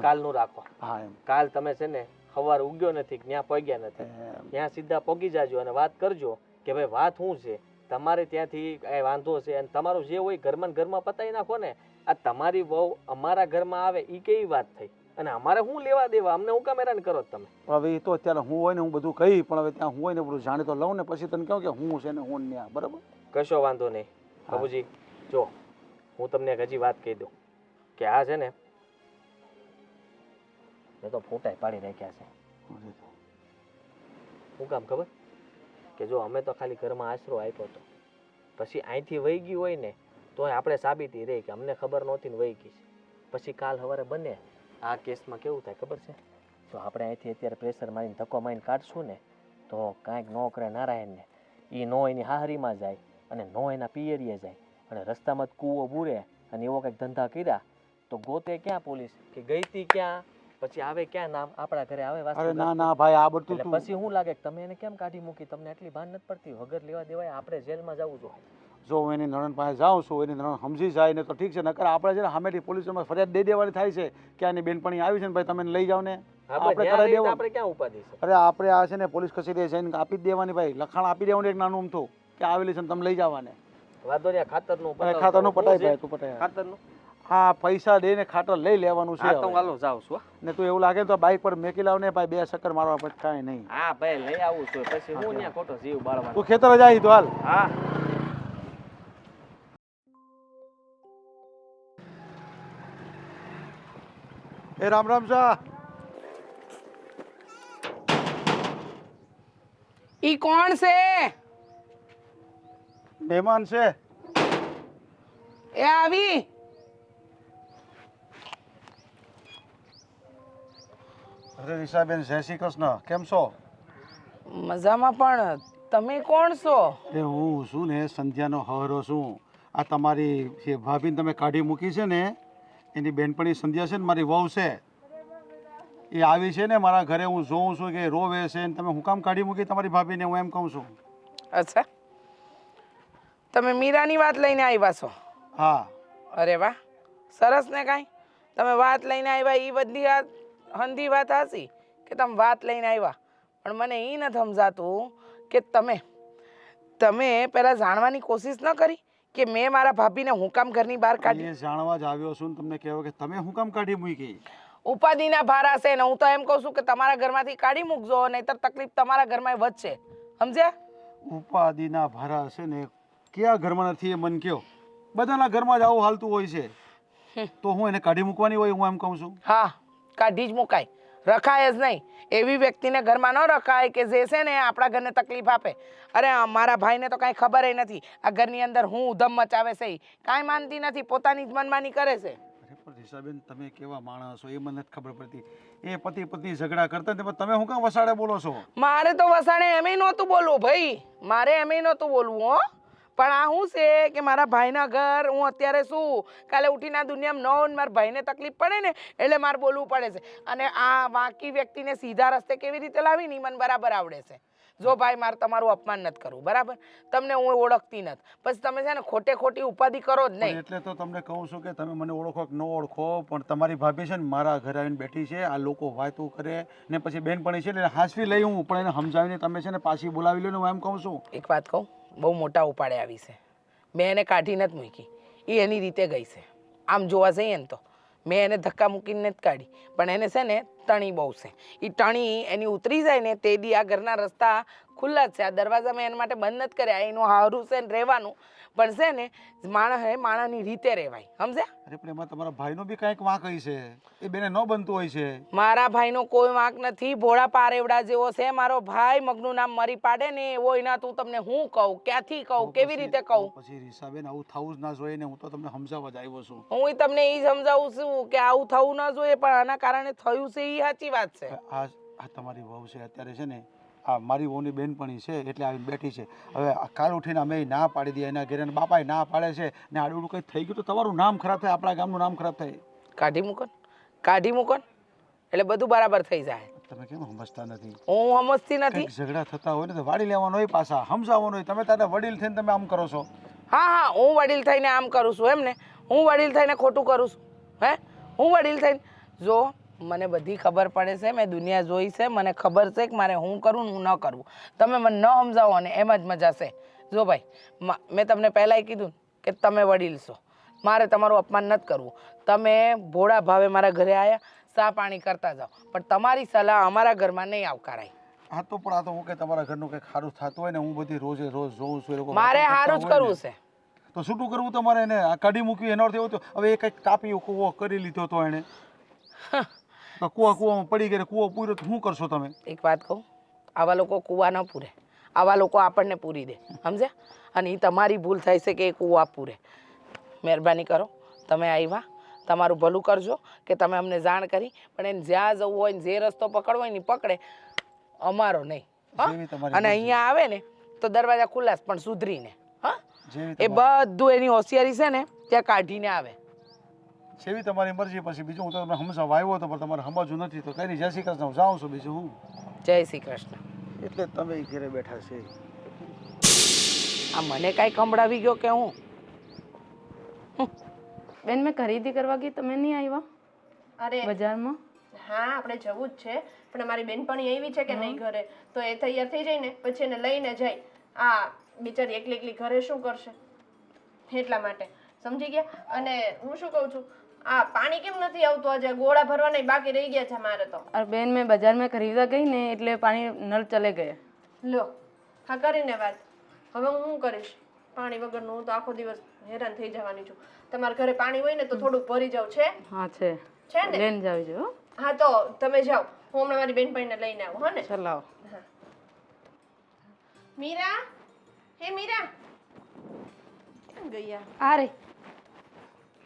કાલનું રાખો. હા એમ કાલ તમે છે ને સવારે ઉગ્યો નથી, ત્યાં પગ્યા નથી, ત્યાં સીધા પગી જાજો અને વાત કરજો કે ભાઈ વાત શું છે, તમારે ત્યાંથી કઈ વાંધો છે અને તમારું જે હોય ઘરમાં ઘરમાં પતાવી નાખો ને. આ તમારી વહુ અમારા ઘરમાં આવે એ કેવી વાત થઈ અને અમારે શું લેવા દેવા? અમને હું કામ હેરાન કરો તમે? હવે એ તો અત્યારે હું હોય ને હું બધું કહી, પણ હવે ત્યાં હું હોય ને બધું જાણી તો લઉં ને પછી તને કહું કે હું છે ને હું ત્યાં. બરાબર? કશો વાંધો નહીં બાબુજી. જો હું તમને એક હજી વાત કહી દઉં કે આ છે ને મેં તો ફોટા પાડી રાખ્યા છે. શું કામ ખબર? કે જો અમે તો ખાલી ઘરમાં આશરો આપ્યો હતો, પછી અહીંથી વહી ગયું હોય ને તોય આપણે સાબિતી રહી કે અમને ખબર નહોતી ને વહી ગઈ છે. પછી કાલ સવારે બને આ કેસમાં કેવું થાય ખબર છે? જો આપણે અહીંથી અત્યારે પ્રેશર મારીને ધક્કો મારીને કાઢશું ને તો કાંઈક ન કરે નારાયણને, એ નો એની હાહરીમાં જાય અને નો એના પિયરીએ જાય અને રસ્તામાં જ કૂવો બૂરે અને એવો કંઈક ધંધા કર્યા તો ગોતે ક્યાં પોલીસ કે ગઈ તી ક્યાં, પછી આવે ક્યાં નામ આપણા ઘરે આવે. અરે ના ના ભાઈ આ બધું એટલે પછી શું લાગે કે તમે એને કેમ કાઢી મૂકી? તમને એટલી ભાન નથી પડતી? વગર લેવા દેવાય આપણે જેલમાં જવું જોઈએ. જો હું એની નણંદ પાસે જાઉં છું, એની નણંદ સમજી જાય ને તો ઠીક છે, નકર આપણે છે ને સામેથી પોલીસમાં ફરિયાદ દઈ દેવાની થાય છે કે આની બેનપણી આવી છે ને ભાઈ તમે લઈ જાઓ ને. આપણે ક્યાં ઉપાધિ છે? અરે આપણે આ છે ને પોલીસ કચેરીએ જઈને આપી જ દેવાની ભાઈ, લખાણ આપી દેવાનું એક નાનું અમથું કે આવેલી છે તમે લઈ જવાને. વાંધો નહીં, ખાતરનું પટાય ભાઈ, તું પટાય. ખાતરનું હા પૈસા દઈને ખાતર લઈ લેવાનું છે. તો હાલો જાઉં છું ને તું એવું લાગે તો બાઈક પર મેકી લાવ ને ભાઈ, 2 ચક્કર મારવા પછી કાંઈ નહીં. હા ભાઈ લઈ આવું છું, પછી હું ત્યાં ખોટો જીવ બાળવાનો. તું ખેતર જ આવી તો હાલ. હા એ રામ રામ શાહ. ઈ કોણ છે? મહેમાન છે. એ આવી. અરે રીસાબેન, જય શ્રી કૃષ્ણ. કેમ છો? મજામાં, પણ તમે કોણ છો? એ હું છું ને સંધ્યાનો હહરો છું. આ તમારી જે ભાભીને તમે કાઢી મૂકી છે ને, એની બેનપણી સંધ્યા છે ને, મારી વહુ છે. એ આવી છે ને મારા ઘરે, હું જોઉં છું કે રોવે છે ને તમે હું કામ કાઢી મૂકી તમારી ભાભીને, હું એમ કહું છું. અચ્છા, તમે મીરાની વાત લઈને આવ્યા છો? હા. અરે વાહ, સરસ ને. કાંઈ તમે વાત લઈને આવ્યા એ બધી વાત હંધી વાત હાસી કે તમે વાત લઈને આવ્યા, પણ મને એ નથી સમજાતું કે તમે પહેલાં જાણવાની કોશિશ ન કરી કે મેં મારા ભાભીને હું કામ ઘરની બહાર કાઢી? એ જાણવા જ આવ્યો છું ને તમને કહેવો કે તમે હું કામ કાઢી મૂકી. ઉપાધિના ભારા છે ને. હું તો એમ કહું છું કે તમારા ઘરમાંથી કાઢી મૂકજો, નહીંતર તકલીફ તમારા ઘરમાં વધશે. સમજ્યા? ઉપાધિના ભારા છે ને, કયા ઘરમાં નથી એ મન કયો? બધાના ઘરમાં જ આવું હાલતું હોય છે, તો હું એને કાઢી મૂકવાની હોય, હું એમ કહું છું. હા, કાઢી જ મુકાય, રખાય જ નહીં. એવી વ્યક્તિને ઘરમાં ન રખાય કે જે છે ને આપણા ઘરને તકલીફ આપે. અરે મારા ભાઈને તો કાંઈ ખબર નથી આ ઘરની અંદર હું ઉધમ મચાવે છે. કાંઈ માનતી નથી, પોતાની જ મનમાની કરે છે. અરે પણ રીસાબેન, તમે કેવા માણસ છો એ મને નથી ખબર પડતી. એ પતિ પત્ની ઝઘડા કરતા ને તમે હું કામ વસાડે બોલો છો? મારે તો વસાણે એમેય નહોતું બોલવું ભાઈ, મારે એમેય નહોતું બોલવું હો. પણ આ શું છે કે મારા ભાઈના ઘર હું અત્યારે શું, કાલે ઉઠીને આ દુનિયામાં ન હોય, મારા ભાઈને તકલીફ પડે ને એટલે મારે બોલવું પડે છે. અને આ વાંકી વ્યક્તિને સીધા રસ્તે કેવી રીતે લાવી ને મને બરાબર આવડે છે. જો ભાઈ, મારે તમારું અપમાન નથી કરવું, બરાબર? તમને હું ઓળખતી નથી, પછી તમે છે ને ખોટે ખોટી ઉપાધિ કરો જ નહીં. એટલે તો તમને કહું છું કે તમે મને ઓળખો કે ન ઓળખો, પણ તમારી ભાભી છે ને મારા ઘરે આવીને બેઠી છે. આ લોકો વાતું કરે ને પછી બેનપણી છે એટલે હાંસવી લઈ, હું પણ એને સમજાવીને તમે છે ને પાછી બોલાવી લો ને, હું એમ કહું છું. એક વાત કહું, બહુ મોટા ઉપાડે આવી છે. મેં એને કાઢી નથી મૂકી, એ એની રીતે ગઈ છે. આમ જોવા જઈએ ને તો મેં એને ધક્કા મૂકીને નથી કાઢી, પણ એને છે ને ટણી બહુ છે. એ ટણી એની ઉતરી જાય ને તે દી આ ઘરના રસ્તા ખુલ્લા જ છે. આ દરવાજા મેં એના માટે બંધ નથી કર્યા. એનું હારું છે ને રહેવાનું, પણ છે ને માણસની રીતે રહેવાય. સમજ્યા? અરે પણ એમાં તમારા ભાઈનો બી કાંઈક વાંક હોય છે, એ બેને ન બનતું હોય છે. મારા ભાઈનો કોઈ વાંક નથી. ભોળા પારેવડા જેવો છે મારો ભાઈ. મગનું નામ મરી પાડે ને એવો. એના તું તમને હું કહું, ક્યાંથી કહું, કેવી રીતે કહું? પછી રીસાબેન, આવું થવું જ ના જોઈએ ને. હું તો તમને સમજાવવા જ આવ્યો છું. હું તમને એ સમજાવું છું કે આવું થવું ન જોઈએ, પણ આના કારણે થયું છે એ સાચી વાત છે. આ તમારી વહુ છે અત્યારે છે ને, આ મારી વહુની બેનપણી છે એટલે આવીને બેઠી છે. હવે કાલ ઉઠીને અમે ના પાડી દઈએ, એના ઘરે બાપાએ ના પાડે છે ને, આડું કંઈ થઈ ગયું તો તમારું નામ ખરાબ થાય, આપણા ગામનું નામ ખરાબ થાય. કાઢી મૂકો ને, કાઢી મૂકો ને, એટલે બધું બરાબર થઈ જાય. તમે કેમ સમજતા નથી? હું સમજતી નથી. કંઈક ઝઘડા થતા હોય ને તો વાડી લેવાનો હોય, પાછા સમજાવવાનો હોય. તમે તારા વડીલ થઈને તમે આમ કરો છો. હા, હું વડીલ થઈને આમ કરું છું એમ ને? હું વડીલ થઈને ખોટું કરું છું? હે, હું વડીલ થઈને? જો મને બધી ખબર પડે છે, મેં દુનિયા જોઈ છે, મને ખબર છે કે મારે હું કરું ને હું ન કરવું. તમે મને ન સમજાવો અને એમ જ મજા છે. જો ભાઈ, મેં તમને પહેલાંય કીધું કે તમે વડીલ છો, મારે તમારું અપમાન નથી કરવું. તમે ભોળા ભાવે મારા ઘરે આવ્યા, ચા પાણી કરતા જાઓ, પણ તમારી સલાહ અમારા ઘરમાં નહીં આવકારાય. હા તો પણ આ તો હું કે તમારા ઘરનું કંઈક સારું થતું હોય ને, હું બધી રોજે રોજ જોઉં છું. એ લોકો મારે સારું જ કરવું છે. તો છૂટું કરવું તમારે એને આ કાઢી મૂકવી, એનો અર્થ એવો તો હવે એ કંઈક કાપી કૂવો કરી લીધો તો એને તો કૂવામાં પડી ગયો, કૂવો પૂર્યો તો શું કરશો તમે? એક વાત કહું, આવા લોકો કૂવા ન પૂરે, આવા લોકો આપણને પૂરી દે. સમજ્યા? અને એ તમારી ભૂલ થાય છે કે એ કૂવા પૂરે. મહેરબાની કરો, તમે આવ્યા, તમારું ભલું કરજો કે તમે અમને જાણ કરી, પણ એને જ્યાં જવું હોય ને જે રસ્તો પકડવો હોય ને પકડે, અમારો નહીં. અને અહીંયા આવે ને તો દરવાજા ખુલ્લા પણ સુધરીને. હા, એ બધું એની હોશિયારી છે ને ત્યાં કાઢીને આવે. જેવી તમારી મરજી. પછી બીજું હું તો તમને સમજાવવા આવ્યો હતો, પણ તમારે સમજવું નથી તો કઈ જય શ્રી કૃષ્ણ, હું જાઉં છું. બીજું હું જય શ્રી કૃષ્ણ. એટલે તમે ઘરે બેઠા છે. આ મને કાંઈ કંબડાવી ગયો કે હું? બેન, મેં ખરીદી કરવા ગઈ, તમે નહીં આવ્યા અરે બજારમાં? હા, આપણે જવું જ છે, પણ અમારી બેનપણી એવી છે કે નહીં ઘરે, તો એ તૈયાર થઈ જાય ને પછી એને લઈને જાય. આ બિચારી એકલી એકલી ઘરે શું કરશે, એટલા માટે. સમજી ગયા? અને હું શું કહું છું, આ પાણી કેમ નથી આવતું આજે? ગોળા ભરવાના બાકી રહી ગયા છે મારે તો. અરે બેન, મેં બજારમાં ખરીદવા ગઈ ને એટલે પાણી નળ ચલે ગયા. લો, હા કરીને વાત. હવે હું શું કરીશ? પાણી વગરનું હું તો આખો દિવસ હેરાન થઈ જવાની છું. તમારા ઘરે પાણી હોય ને તો થોડુંક ભરી જાવ. છે? હા છે ને? લઈને જાવજો. હા તો તમે જાઓ, હું હમણાં મારી બેનપણીને લઈને આવું. હા ને? ચલાવો. મીરા, હે મીરા, ક્યાં ગયા? આ રે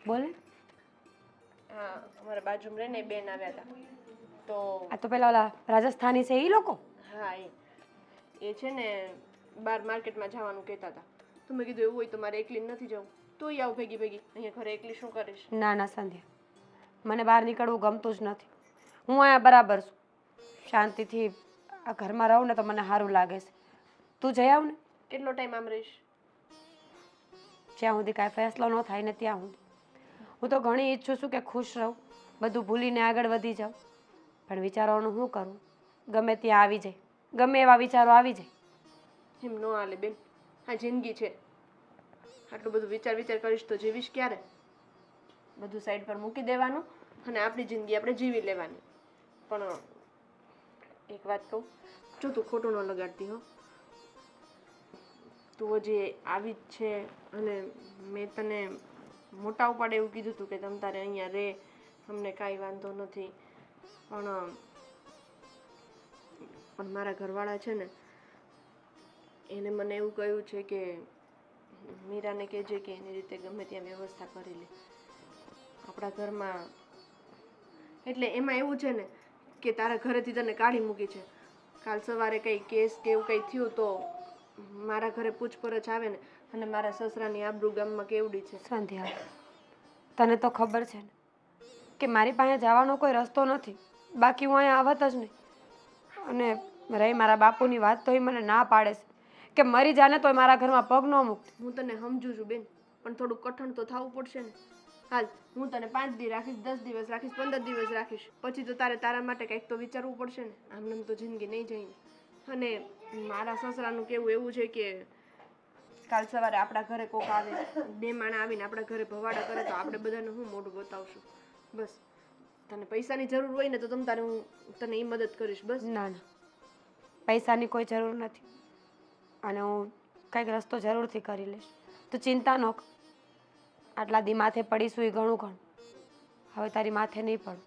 બોલે. હા અમારા બાજુમાં રહીને એ બેન આવ્યા હતા તો આ તો પેલા ઓલા રાજસ્થાની છે એ લોકો? હા એ છે ને બહાર માર્કેટમાં જવાનું કહેતા હતા તો મેં કીધું એવું હોય તો મારે એકલી નથી જવું તું આવ ભેગી ભેગી અહીંયા ઘરે એકલી શું કરીશ? ના ના સંધ્યા, મને બહાર નીકળવું ગમતું જ નથી. હું અહીંયા બરાબર છું, શાંતિથી આ ઘરમાં રહું ને તો મને સારું લાગે છે. તું જઈ આવ ને. કેટલો ટાઈમ આમ રહીશ? જ્યાં સુધી કાંઈ ફેસલો ન થાય ને ત્યાં સુધી. હું તો ઘણી ઈચ્છું છું કે ખુશ રહું, બધું ભૂલીને આગળ વધી જાઉં, પણ વિચારોનું શું કરું? ગમે ત્યાં આવી જાય, ગમે એવા વિચારો આવી જાય. એમ ન હાલે બેન, આ જિંદગી છે. આટલું બધું વિચાર કરીશ તો જીવીશ ક્યારે? બધું સાઈડ પર મૂકી દેવાનું અને આપણી જિંદગી આપણે જીવી લેવાની. પણ એક વાત કહું, જો તું ખોટું ન લગાડતી હો. તું હજી આવી જ છે અને મેં તને મોટા ઉપાડે એવું કીધું હતું કે તમ તારે અહીંયા રહે, અમને કાંઈ વાંધો નથી. પણ મારા ઘરવાળા છે ને એને મને એવું કહ્યું છે કે મીરાને કહેજે કે એની રીતે ગમે ત્યાં વ્યવસ્થા કરી લે આપણા ઘરમાં. એટલે એમાં એવું છે ને કે તારા ઘરેથી તને કાઢી મૂકી છે. કાલ સવારે કંઈ કેસ કે એવું કંઈ થયું તો મારા ઘરે પૂછપરછ આવે ને, અને મારા સસરાની આબરૂ ગામમાં કેવડી છે. સંધ્યા, તને તો ખબર છે ને કે મારી પાસે જવાનો કોઈ રસ્તો નથી, બાકી હું અહીંયા આવત જ નહીં. અને રહી મારા બાપુની વાત તો એ મને ના પાડે છે કે મરી જાને તોય મારા ઘરમાં પગ ન મૂકતી. હું તને સમજુ છું બેન, પણ થોડું કઠણ તો થવું પડશે ને. હાલ હું તને 5 દી રાખીશ, 10 દિવસ રાખીશ, 15 દિવસ રાખીશ, પછી તો તારે તારા માટે કંઈક તો વિચારવું પડશે ને. આમ તો જિંદગી નહીં જઈને. અને મારા સસરાનું કેવું એવું છે કે કાલ સવારે આપણા ઘરે કોક આવે, 2 માણા આવીને આપણા ઘરે ભવાડા કરે તો આપણે બધાને હું મોઢું બતાવશું? બસ તને પૈસાની જરૂર હોય ને તો તમ તારે હું તને એ મદદ કરીશ બસ. ના ના, પૈસાની કોઈ જરૂર નથી, અને હું કંઈક રસ્તો જરૂરથી કરી લઈશ. તું ચિંતા ન કર. આટલા દી માથે પડીશું એ ઘણું ઘણું, હવે તારી માથે નહીં પડું.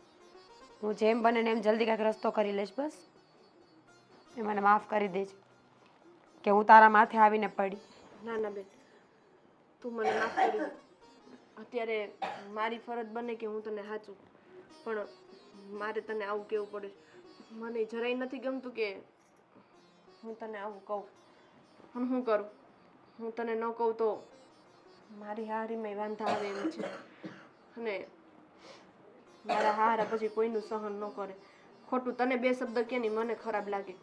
હું જેમ બને ને એમ જલ્દી કંઈક રસ્તો કરી લઈશ. બસ એ મને માફ કરી દેજે કે હું તારા માથે આવીને પડી. ના ના બેન, તું મને માફ કરી દે. અત્યારે મારી ફરજ બને કે હું તને સાચું, પણ મારે તને આવું કહેવું પડે. મને જરાય નથી ગમતું કે હું તને આવું કહું, પણ શું કરું? હું તને ન કહું તો મારી હારીમાં વાંધા આવે એમ છે, અને મારા હારા પછી કોઈનું સહન ન કરે. ખોટું તને 2 શબ્દ કે નહીં મને ખરાબ લાગે,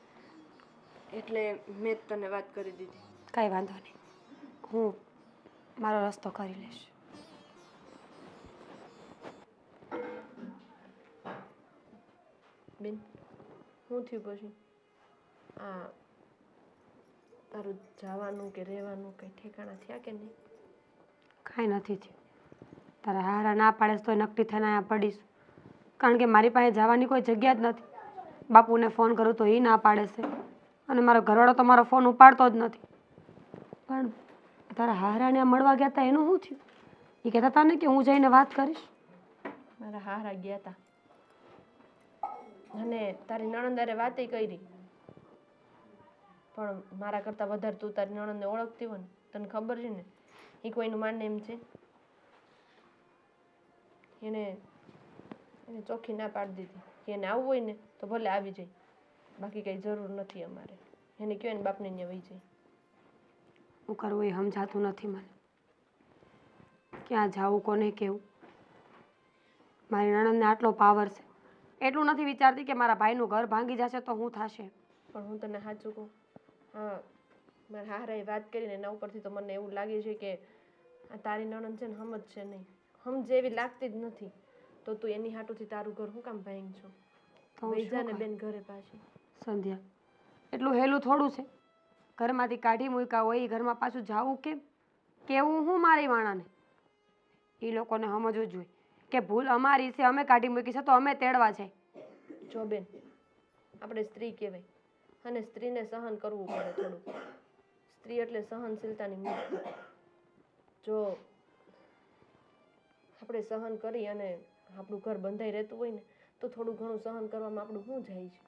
એટલે મેં જ તને વાત કરી દીધી. કાંઈ વાંધો નહીં, હું મારો રસ્તો કરી લઈશ. બેન શું થયું પછી? આ તારું જવાનું કે રહેવાનું કંઈ ઠેકાણા થયા કે નહીં? કાંઈ નથી થયું. તારા હારા ના પાડે તો નક્કી થઈને અહીંયા પડીશ, કારણ કે મારી પાસે જવાની કોઈ જગ્યા જ નથી. બાપુને ફોન કરું તો એ ના પાડે છે, અને મારો ઘરવાળો તો મારો ફોન ઉપાડતો જ નથી. પણ તારા હારાને મળવા ગયા હતા એનું શું થયું? એ કહેતા હતા ને કે હું જઈને વાત કરીશ. મારા હારા ગયા હતા અને તારી નણંદારે વાતે કરી, પણ મારા કરતાં વધારે તું તારી નણંદને ઓળખતી હોય ને, તને ખબર છે ને એ કોઈનું માને એમ છે. એને ચોખ્ખી ના પાડી દીધી કે એને આવવું હોય ને તો ભલે આવી જાય, બાકી કંઈ જરૂર નથી અમારે. એને કહ્યું ને બાપને ત્યાં વહી જાય. હું કરવું એ સમજાતું નથી મને, ક્યાં જાવું કોને કહેવું. મારી નણંદને આટલો પાવર છે, એટલું નથી વિચારતી કે મારા ભાઈનું ઘર ભાંગી જશે તો શું થશે. પણ હું તને સાચું કહું, હા મારા હારાએ વાત કરીને એના ઉપરથી તો મને એવું લાગે છે કે આ તારી નણંદ છે ને સમજશે નહીં. સમજે એવી લાગતી જ નથી. તો તું એની હાટુથી તારું ઘર શું કામ ભાંગ છો? વહી જા ને બેન ઘરે પાછી. સંધ્યા, એટલું હેલું થોડું છે? ઘરમાંથી કાઢી મૂક્યા હોય એ ઘરમાં પાછું જાવું કેમ? કેવું હું મારી વાણાને? એ લોકોને સમજવું જોઈએ કે ભૂલ અમારી છે, અમે કાઢી મૂકી છે તો અમે તેડવા જાય. જો બેન, આપણે સ્ત્રી કહેવાય અને સ્ત્રીને સહન કરવું પડે થોડું. સ્ત્રી એટલે સહનશીલતાની મૂર્તિ. જો આપણે સહન કરી અને આપણું ઘર બંધાઈ રહેતું હોય ને તો થોડું ઘણું સહન કરવામાં આપણું શું જાય છે?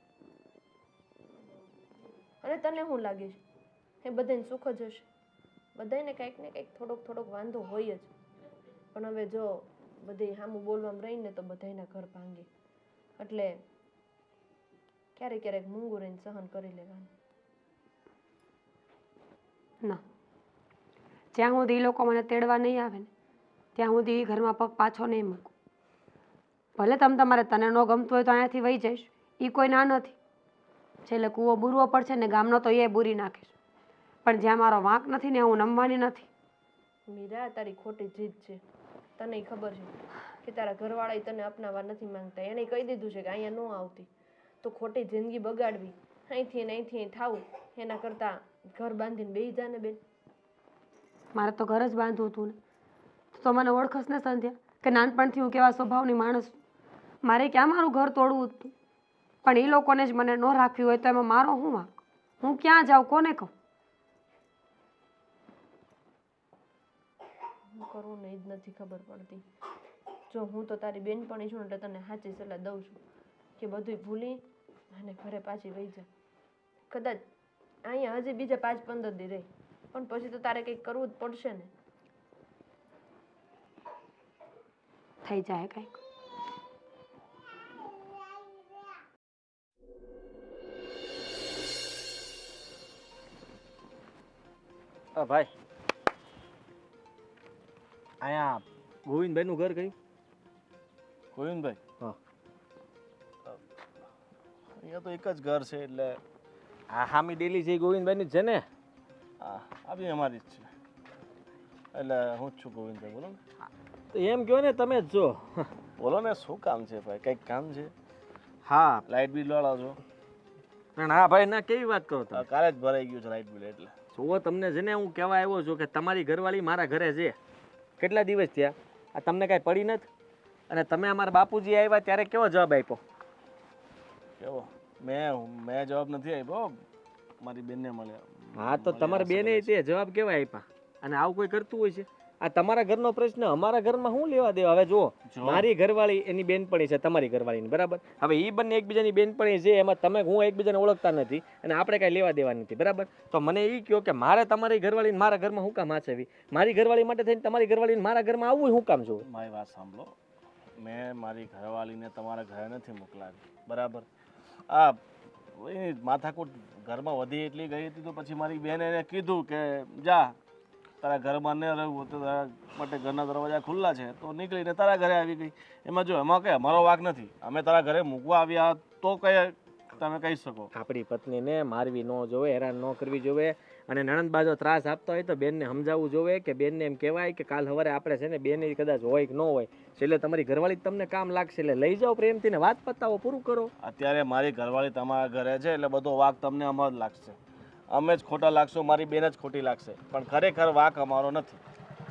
અને તને શું લાગે છે એ બધાને સુખ જ હશે? બધાને કંઈક ને કંઈક થોડોક વાંધો હોય જ. પણ હવે જો બધે સામું બોલવામાં રહીને તો બધાયના ઘર ભાંગે. એટલે ક્યારેક ક્યારેક મૂંગું રહીને સહન કરી લેવાનું. ના, જ્યાં સુધી એ લોકો મને તેડવા નહીં આવે ને ત્યાં સુધી એ ઘરમાં પગ પાછો નહીં મૂકું. ભલે તમારે તને ન ગમતું હોય તો અહીંયાથી વહી જઈશ, એ કોઈ ના નથી. છેલ્લે કૂવો બૂરવો પડશે ને ગામનો તો એ બૂરી નાખીશ, પણ જ્યાં મારો વાંક નથી ને હું નમવાની નથી. મીરા, તારી ખોટી જીદ છે. તને ખબર છે કે તારા ઘરવાળા તને અપનાવવા નથી માંગતા. એણે કહી દીધું છે કે અહીંયા ન આવતી. તો ખોટી જિંદગી બગાડવી, અહીંથી ને અહીંથી અહીં થાવું એના કરતાં ઘર બાંધીને બેસી જા ને બેન. મારે તો ઘર જ બાંધવું હતું ને. તો મને ઓળખસ ને સંધ્યા કે નાનપણથી હું કેવા સ્વભાવની માણસ છું. મારે ક્યાં મારું ઘર તોડવું હતું, પણ એ લોકોને જ મને ન રાખ્યું હોય તો એમાં મારો શું વાંક? હું ક્યાં જાઉં, કોને કહું? શું કરવું ને એ જ નથી ખબર પડતી. જો હું તો તારી બેનપણી છું એટલે તને સાચી સલાહ દઉં છું કે બધું ભૂલી અને ઘરે પાછી વહી જા. કદાચ અહીંયા હજી બીજા 5-15 દી રહી, પણ પછી તો તારે કંઈક કરવું જ પડશે ને. થઈ જાય કંઈક. ભાઈ, અહીંયા ગોવિંદભાઈ નું ઘર કયું? ગોવિંદભાઈ? હા. અહીંયા તો એક જ ઘર છે એટલે આ હામી ડેલી છે એ ગોવિંદભાઈની જ છે ને? હા, આ બી અમારી જ છે. એટલે હું જ છું ગોવિંદભાઈ, બોલો ને. તો એમ કહો ને તમે જ છો. બોલો ને, શું કામ છે ભાઈ? કંઈક કામ છે? હા, લાઇટ બિલ વાળા છો? હા ભાઈ, ના કેવી વાત કરો તમે? કાલે જ ભરાઈ ગયું છે લાઇટ બિલ એટલે. જો તમને છે ને હું કહેવા આવ્યો છું કે તમારી ઘરવાળી મારા ઘરે છે. કેટલા દિવસ થયા? આ તમને કાંઈ પડી નથી? અને તમે અમારા બાપુજી આવ્યા ત્યારે કેવો જવાબ આપ્યો? કેવો? મેં જવાબ નથી આપ્યો, મારી બેનને મળ્યા. હા, તો તમારા બેને તે જવાબ કેવા આપ્યા? અને આવું કોઈ કરતું હોય છે? આ તમારા ઘરનો પ્રશ્ન અમારા ઘરમાં શું લેવા દેવા? હવે જુઓ, મારી ઘરવાળી એની બેનપણી છે તમારી ઘરવાળીની, બરાબર? હવે એ બંને એકબીજાની બેનપણી છે, એમાં તમે હું એકબીજાને ઓળખતા નથી અને આપણે કાંઈ લેવા દેવા નથી, બરાબર? તો મને એ કહો કે મારે તમારી ઘરવાળીને મારા ઘરમાં શું કામ આચરવી? મારી ઘરવાળી માટે થઈને તમારી ઘરવાળીને મારા ઘરમાં આવવું શું કામ જોવું? મારી વાત સાંભળો, મેં મારી ઘરવાળીને તમારા ઘરે નથી મોકલાવી, બરાબર? આ એની માથાકૂટ ઘરમાં વધી એટલી ગઈ હતી તો પછી મારી બેન એને કીધું કે જા, તારા ઘરમાં ન રહેવું તો તારા માટે ઘરના દરવાજા ખુલ્લા છે, તો નીકળીને તારા ઘરે આવી ગઈ. એમાં જો એમાં કંઈ અમારો વાંક નથી. અમે તારા ઘરે મૂકવા આવ્યા તો કઈ તમે કહી શકો. આપણી પત્નીને મારવી ન જોવે, હેરાન ન કરવી જોવે. અને નણંદ બાજો ત્રાસ આપતો હોય તો બેનને સમજાવવું જોવે કે બેનને એમ કહેવાય કે કાલ સવારે આપણે છે ને બેન કદાચ હોય કે ન હોય, એટલે તમારી ઘરવાળી તમને કામ લાગશે એટલે લઈ જાઓ પ્રેમથી ને વાત પતાવો, પૂરું કરો. અત્યારે મારી ઘરવાળી તમારા ઘરે છે એટલે બધો વાંક તમને અમારો જ લાગશે. અમે જ ખોટા લાગશું, મારી બેન જ ખોટી લાગશે, પણ ખરેખર વાંક અમારો નથી,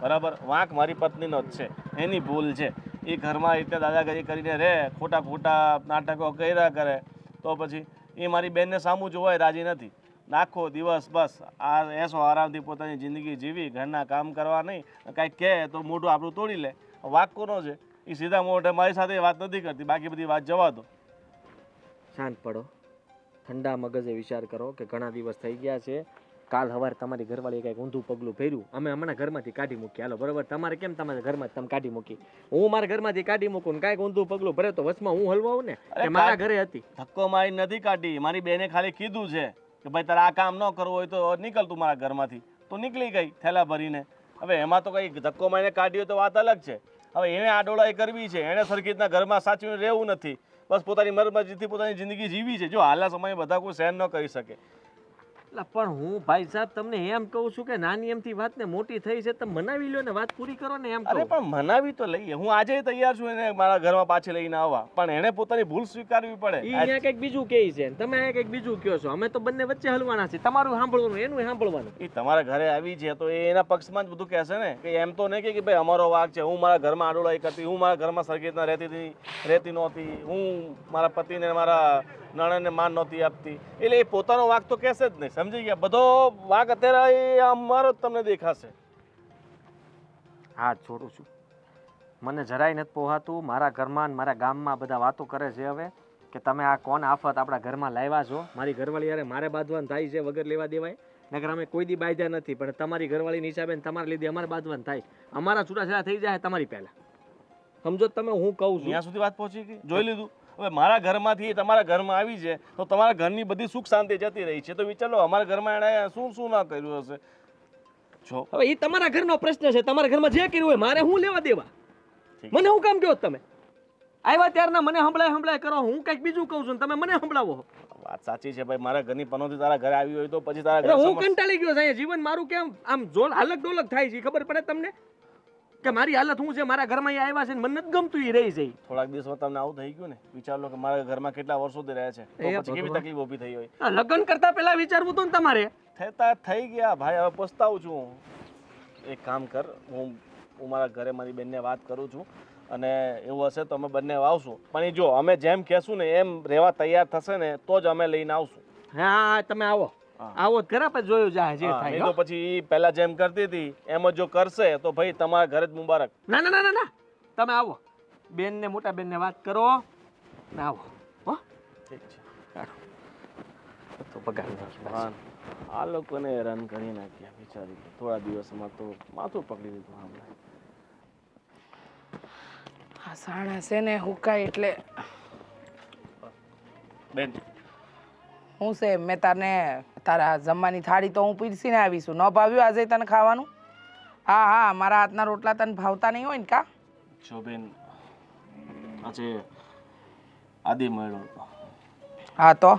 બરાબર? વાંક મારી પત્નીનો જ છે, એની ભૂલ છે. એ ઘરમાં રીતે દાદાગીરી કરીને રહે, ખોટા ખોટા નાટકો કર્યા કરે, તો પછી એ મારી બેનને સામું જોવાય રાજી નથી. આખો દિવસ બસ આ એસો આરામથી પોતાની જિંદગી જીવી, ઘરના કામ કરવા નહીં, કાંઈક કહે તો મોઢું આપણું તોડી લે. વાંક કોનો છે? એ સીધા મોઢે મારી સાથે વાત નથી કરતી, બાકી બધી વાત જવા દો. શાંત પડો, ઠંડા મગજે વિચાર કરો કે ઘણા દિવસ થઈ ગયા છે. કાલ સવારે તમારી ઘરવાળીએ કંઈક ઊંધું પગલું ભર્યું, અમે હમણાં ઘરમાંથી કાઢી મૂકી. હાલો, બરાબર? તમારે કેમ તમારા ઘરમાં તમે કાઢી મૂકી? હું મારા ઘરમાંથી કાઢી મૂકું ને કાંઈક ઊંધું પગલું ભરે તો વચમાં હું હલવાઉં ને કે મારા ઘરે હતી? ધક્કો મારી નથી કાઢી, મારી બેને ખાલી કીધું છે કે ભાઈ તારે આ કામ ન કરવું હોય તો નીકળ તું મારા ઘરમાંથી. તો નીકળી ગઈ થેલા ભરીને. હવે એમાં તો કંઈ ધક્કો મારીને કાઢ્યો તો વાત અલગ છે. હવે એને આડોળાઈ કરવી છે, એને સરખી રીતના ઘરમાં સાચવીને રહેવું નથી, બસ પોતાની મરમરજીથી પોતાની જિંદગી જીવી છે. જો હાલના સમયે બધા કોઈ સહન ન કરી શકે. પણ હું ભાઈ સાહેબ તમને એમ કહું છું કે નાની એમથી વાત ને મોટી થઈ છે, તમે મનાવી લો ને વાત પૂરી કરો ને એમ. અરે પણ મનાવી તો લઈએ, હું આજે તૈયાર છું એને મારા ઘરમાં પાછી લઈને આવવા, પણ એને પોતાની ભૂલ સ્વીકારવી પડે. અહીંયા કંઈક બીજું કહે છે, તમે અહીંયા કંઈક બીજું કહો છો. અમે તો બંને વચ્ચે હલવાના છે, તમારું સાંભળવાનું એનું સાંભળવાનું. એ તમારા ઘરે આવી છે તો એ એના પક્ષમાં જ બધું કહેશે ને, કે એમ તો નહીં કે ભાઈ અમારો વાંક છે, હું મારા ઘરમાં આડોળાઈ કરતી, હું મારા ઘરમાં સરખી રીતના રહેતી નહોતી, હું મારા પતિને મારા નણંદને માન નહોતી આપતી. એટલે એ પોતાનો વાંક તો કહેશે જ નહીં, સમજી ગયા? બધો વાંક અત્યારે અમારો જ તમને દેખાશે. હા, છોડું છું. મને જરાય નથી પોહાતું. મારા ઘરમાં ને મારા ગામમાં બધા વાતો કરે છે હવે કે તમે આ કોણ આફત આપણા ઘરમાં લાવ્યા છો. મારી ઘરવાળી યારે મારે બાંધવાનું થાય છે વગર લેવા દેવાય, નકર અમે કોઈ દી બાંધ્યા નથી, પણ તમારી ઘરવાળીની હિસાબે તમારા લીધે અમારે બાંધવાનું થાય. અમારા છૂટાછેડા થઈ જાય તમારી પહેલાં. સમજો તમે હું કહું છું ત્યાં સુધી વાત પહોંચી ગઈ જોઈ લીધું હવે મારા ઘરમાંથી તમારા ઘરમાં આવી છે તો તમારા ઘરની બધી સુખ શાંતિ જતી રહી છે તો વિચારો અમારા ઘરમાં એણે શું ના કર્યું હશે જો હવે એ તમારા ઘરનો પ્રશ્ન છે તમારા ઘરમાં જે કર્યું હોય મારે હું લેવા દેવા ઠીક. મને હું કામ કહો તમે આવ્યા ત્યારના મને સંભળાય કરો હું કંઈક બીજું કહું છું ને તમે મને સંભળાવો વાત સાચી છે ભાઈ મારા ઘરની પનોતી તારા ઘરે આવી હોય તો પછી તારા એટલે ઘર હું સમક્ષ- કંટાળી ગયો છે જીવન મારું કેમ આમ જોલ હાલક ડોલક થાય છે ખબર પડે તમને કે મારી હાલત હું છે મારા ઘરમાં અહીંયા આવ્યા છે ને મને નથી ગમતું એ રહી જાય થોડાક દિવસમાં તમને આવું થઈ ગયું ને વિચાર લો કે મારા ઘરમાં કેટલા વર્ષોથી રહ્યા છે તો એ પછી કેવી ભગવાન. તકલીફ ઊભી થઈ હોય આ લગ્ન કરતા પહેલા વિચારવું હતું ને તમારે થઈ ગયા ભાઈ હવે પસ્તાવું છું એક કામ કર હું મારા ઘરે મારી બેનને વાત કરું છું અને એવું હશે તો અમે બંને આવશું પણ એ જો અમે જેમ કહેશું ને એમ રહેવા તૈયાર થશે ને તો જ અમે લઈને આવશું હા તમે આવો હા. આવો જ ખરા પછી જોયું જાય જે હા, થાય નહીં હો. તો પછી ઈ પહેલા જેમ કરતી હતી એમ જ જો કરશે તો ભાઈ તમારા ઘરે જ મુબારક ના ના ના ના ના તમે આવો બેનને મોટા બેનને વાત કરો ને આવો હો ઠીક છે તો પગાર નાખી હા આ લોકોને હેરાન કરી નાખ્યા બિચારી થોડા દિવસમાં તો માથું પકડી દીધું આપણે આ સાણા છે ને હુકાય એટલે બેન હું છે મેં તને તારા જમવાની થાળી તો હું પીરસીને આવીશું ન ભાવ્યું આજે તને ખાવાનું હા હા મારા હાથના રોટલા તને ભાવતા નહીં હોય ને કા જો બેન આજે આદિ મળ્યો હતો હા તો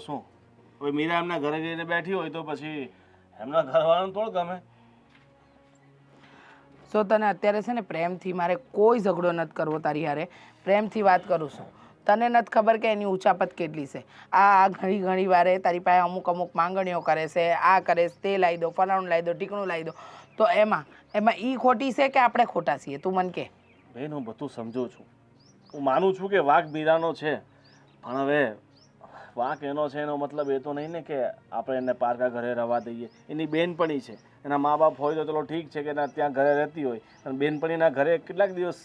શું હવે મીરા એમના ઘરે જઈને બેઠી હોય તો પછી એમના ઘરવાળાને થોડું ગમે જો તને અત્યારે છે ને પ્રેમથી મારે કોઈ ઝઘડો નથી કરવો તારી હારે પ્રેમથી વાત કરું છું તને નથી ખબર કે એની ઊંચાપત કેટલી છે આ ઘણી ઘણી વારે તારી પાસે અમુક અમુક માંગણીઓ કરે છે આ કરે છે તે લાવી દો ફલાણું લાવી દો ટીકણું લાવી દો તો એમાં ઈ ખોટી છે કે આપણે ખોટા છીએ તું મને કે બેન હું બધું સમજુ છું હું માનું છું કે વાંક મીરાનો છે પણ હવે વાંક એનો છે એનો મતલબ એ તો નહીં ને કે આપણે એને પારકા ઘરે રહેવા દઈએ એની બેનપણી છે એના મા બાપ હોય તો ચલો ઠીક છે કે એના ત્યાં ઘરે રહેતી હોય અને બેનપણીના ઘરે કેટલાક દિવસ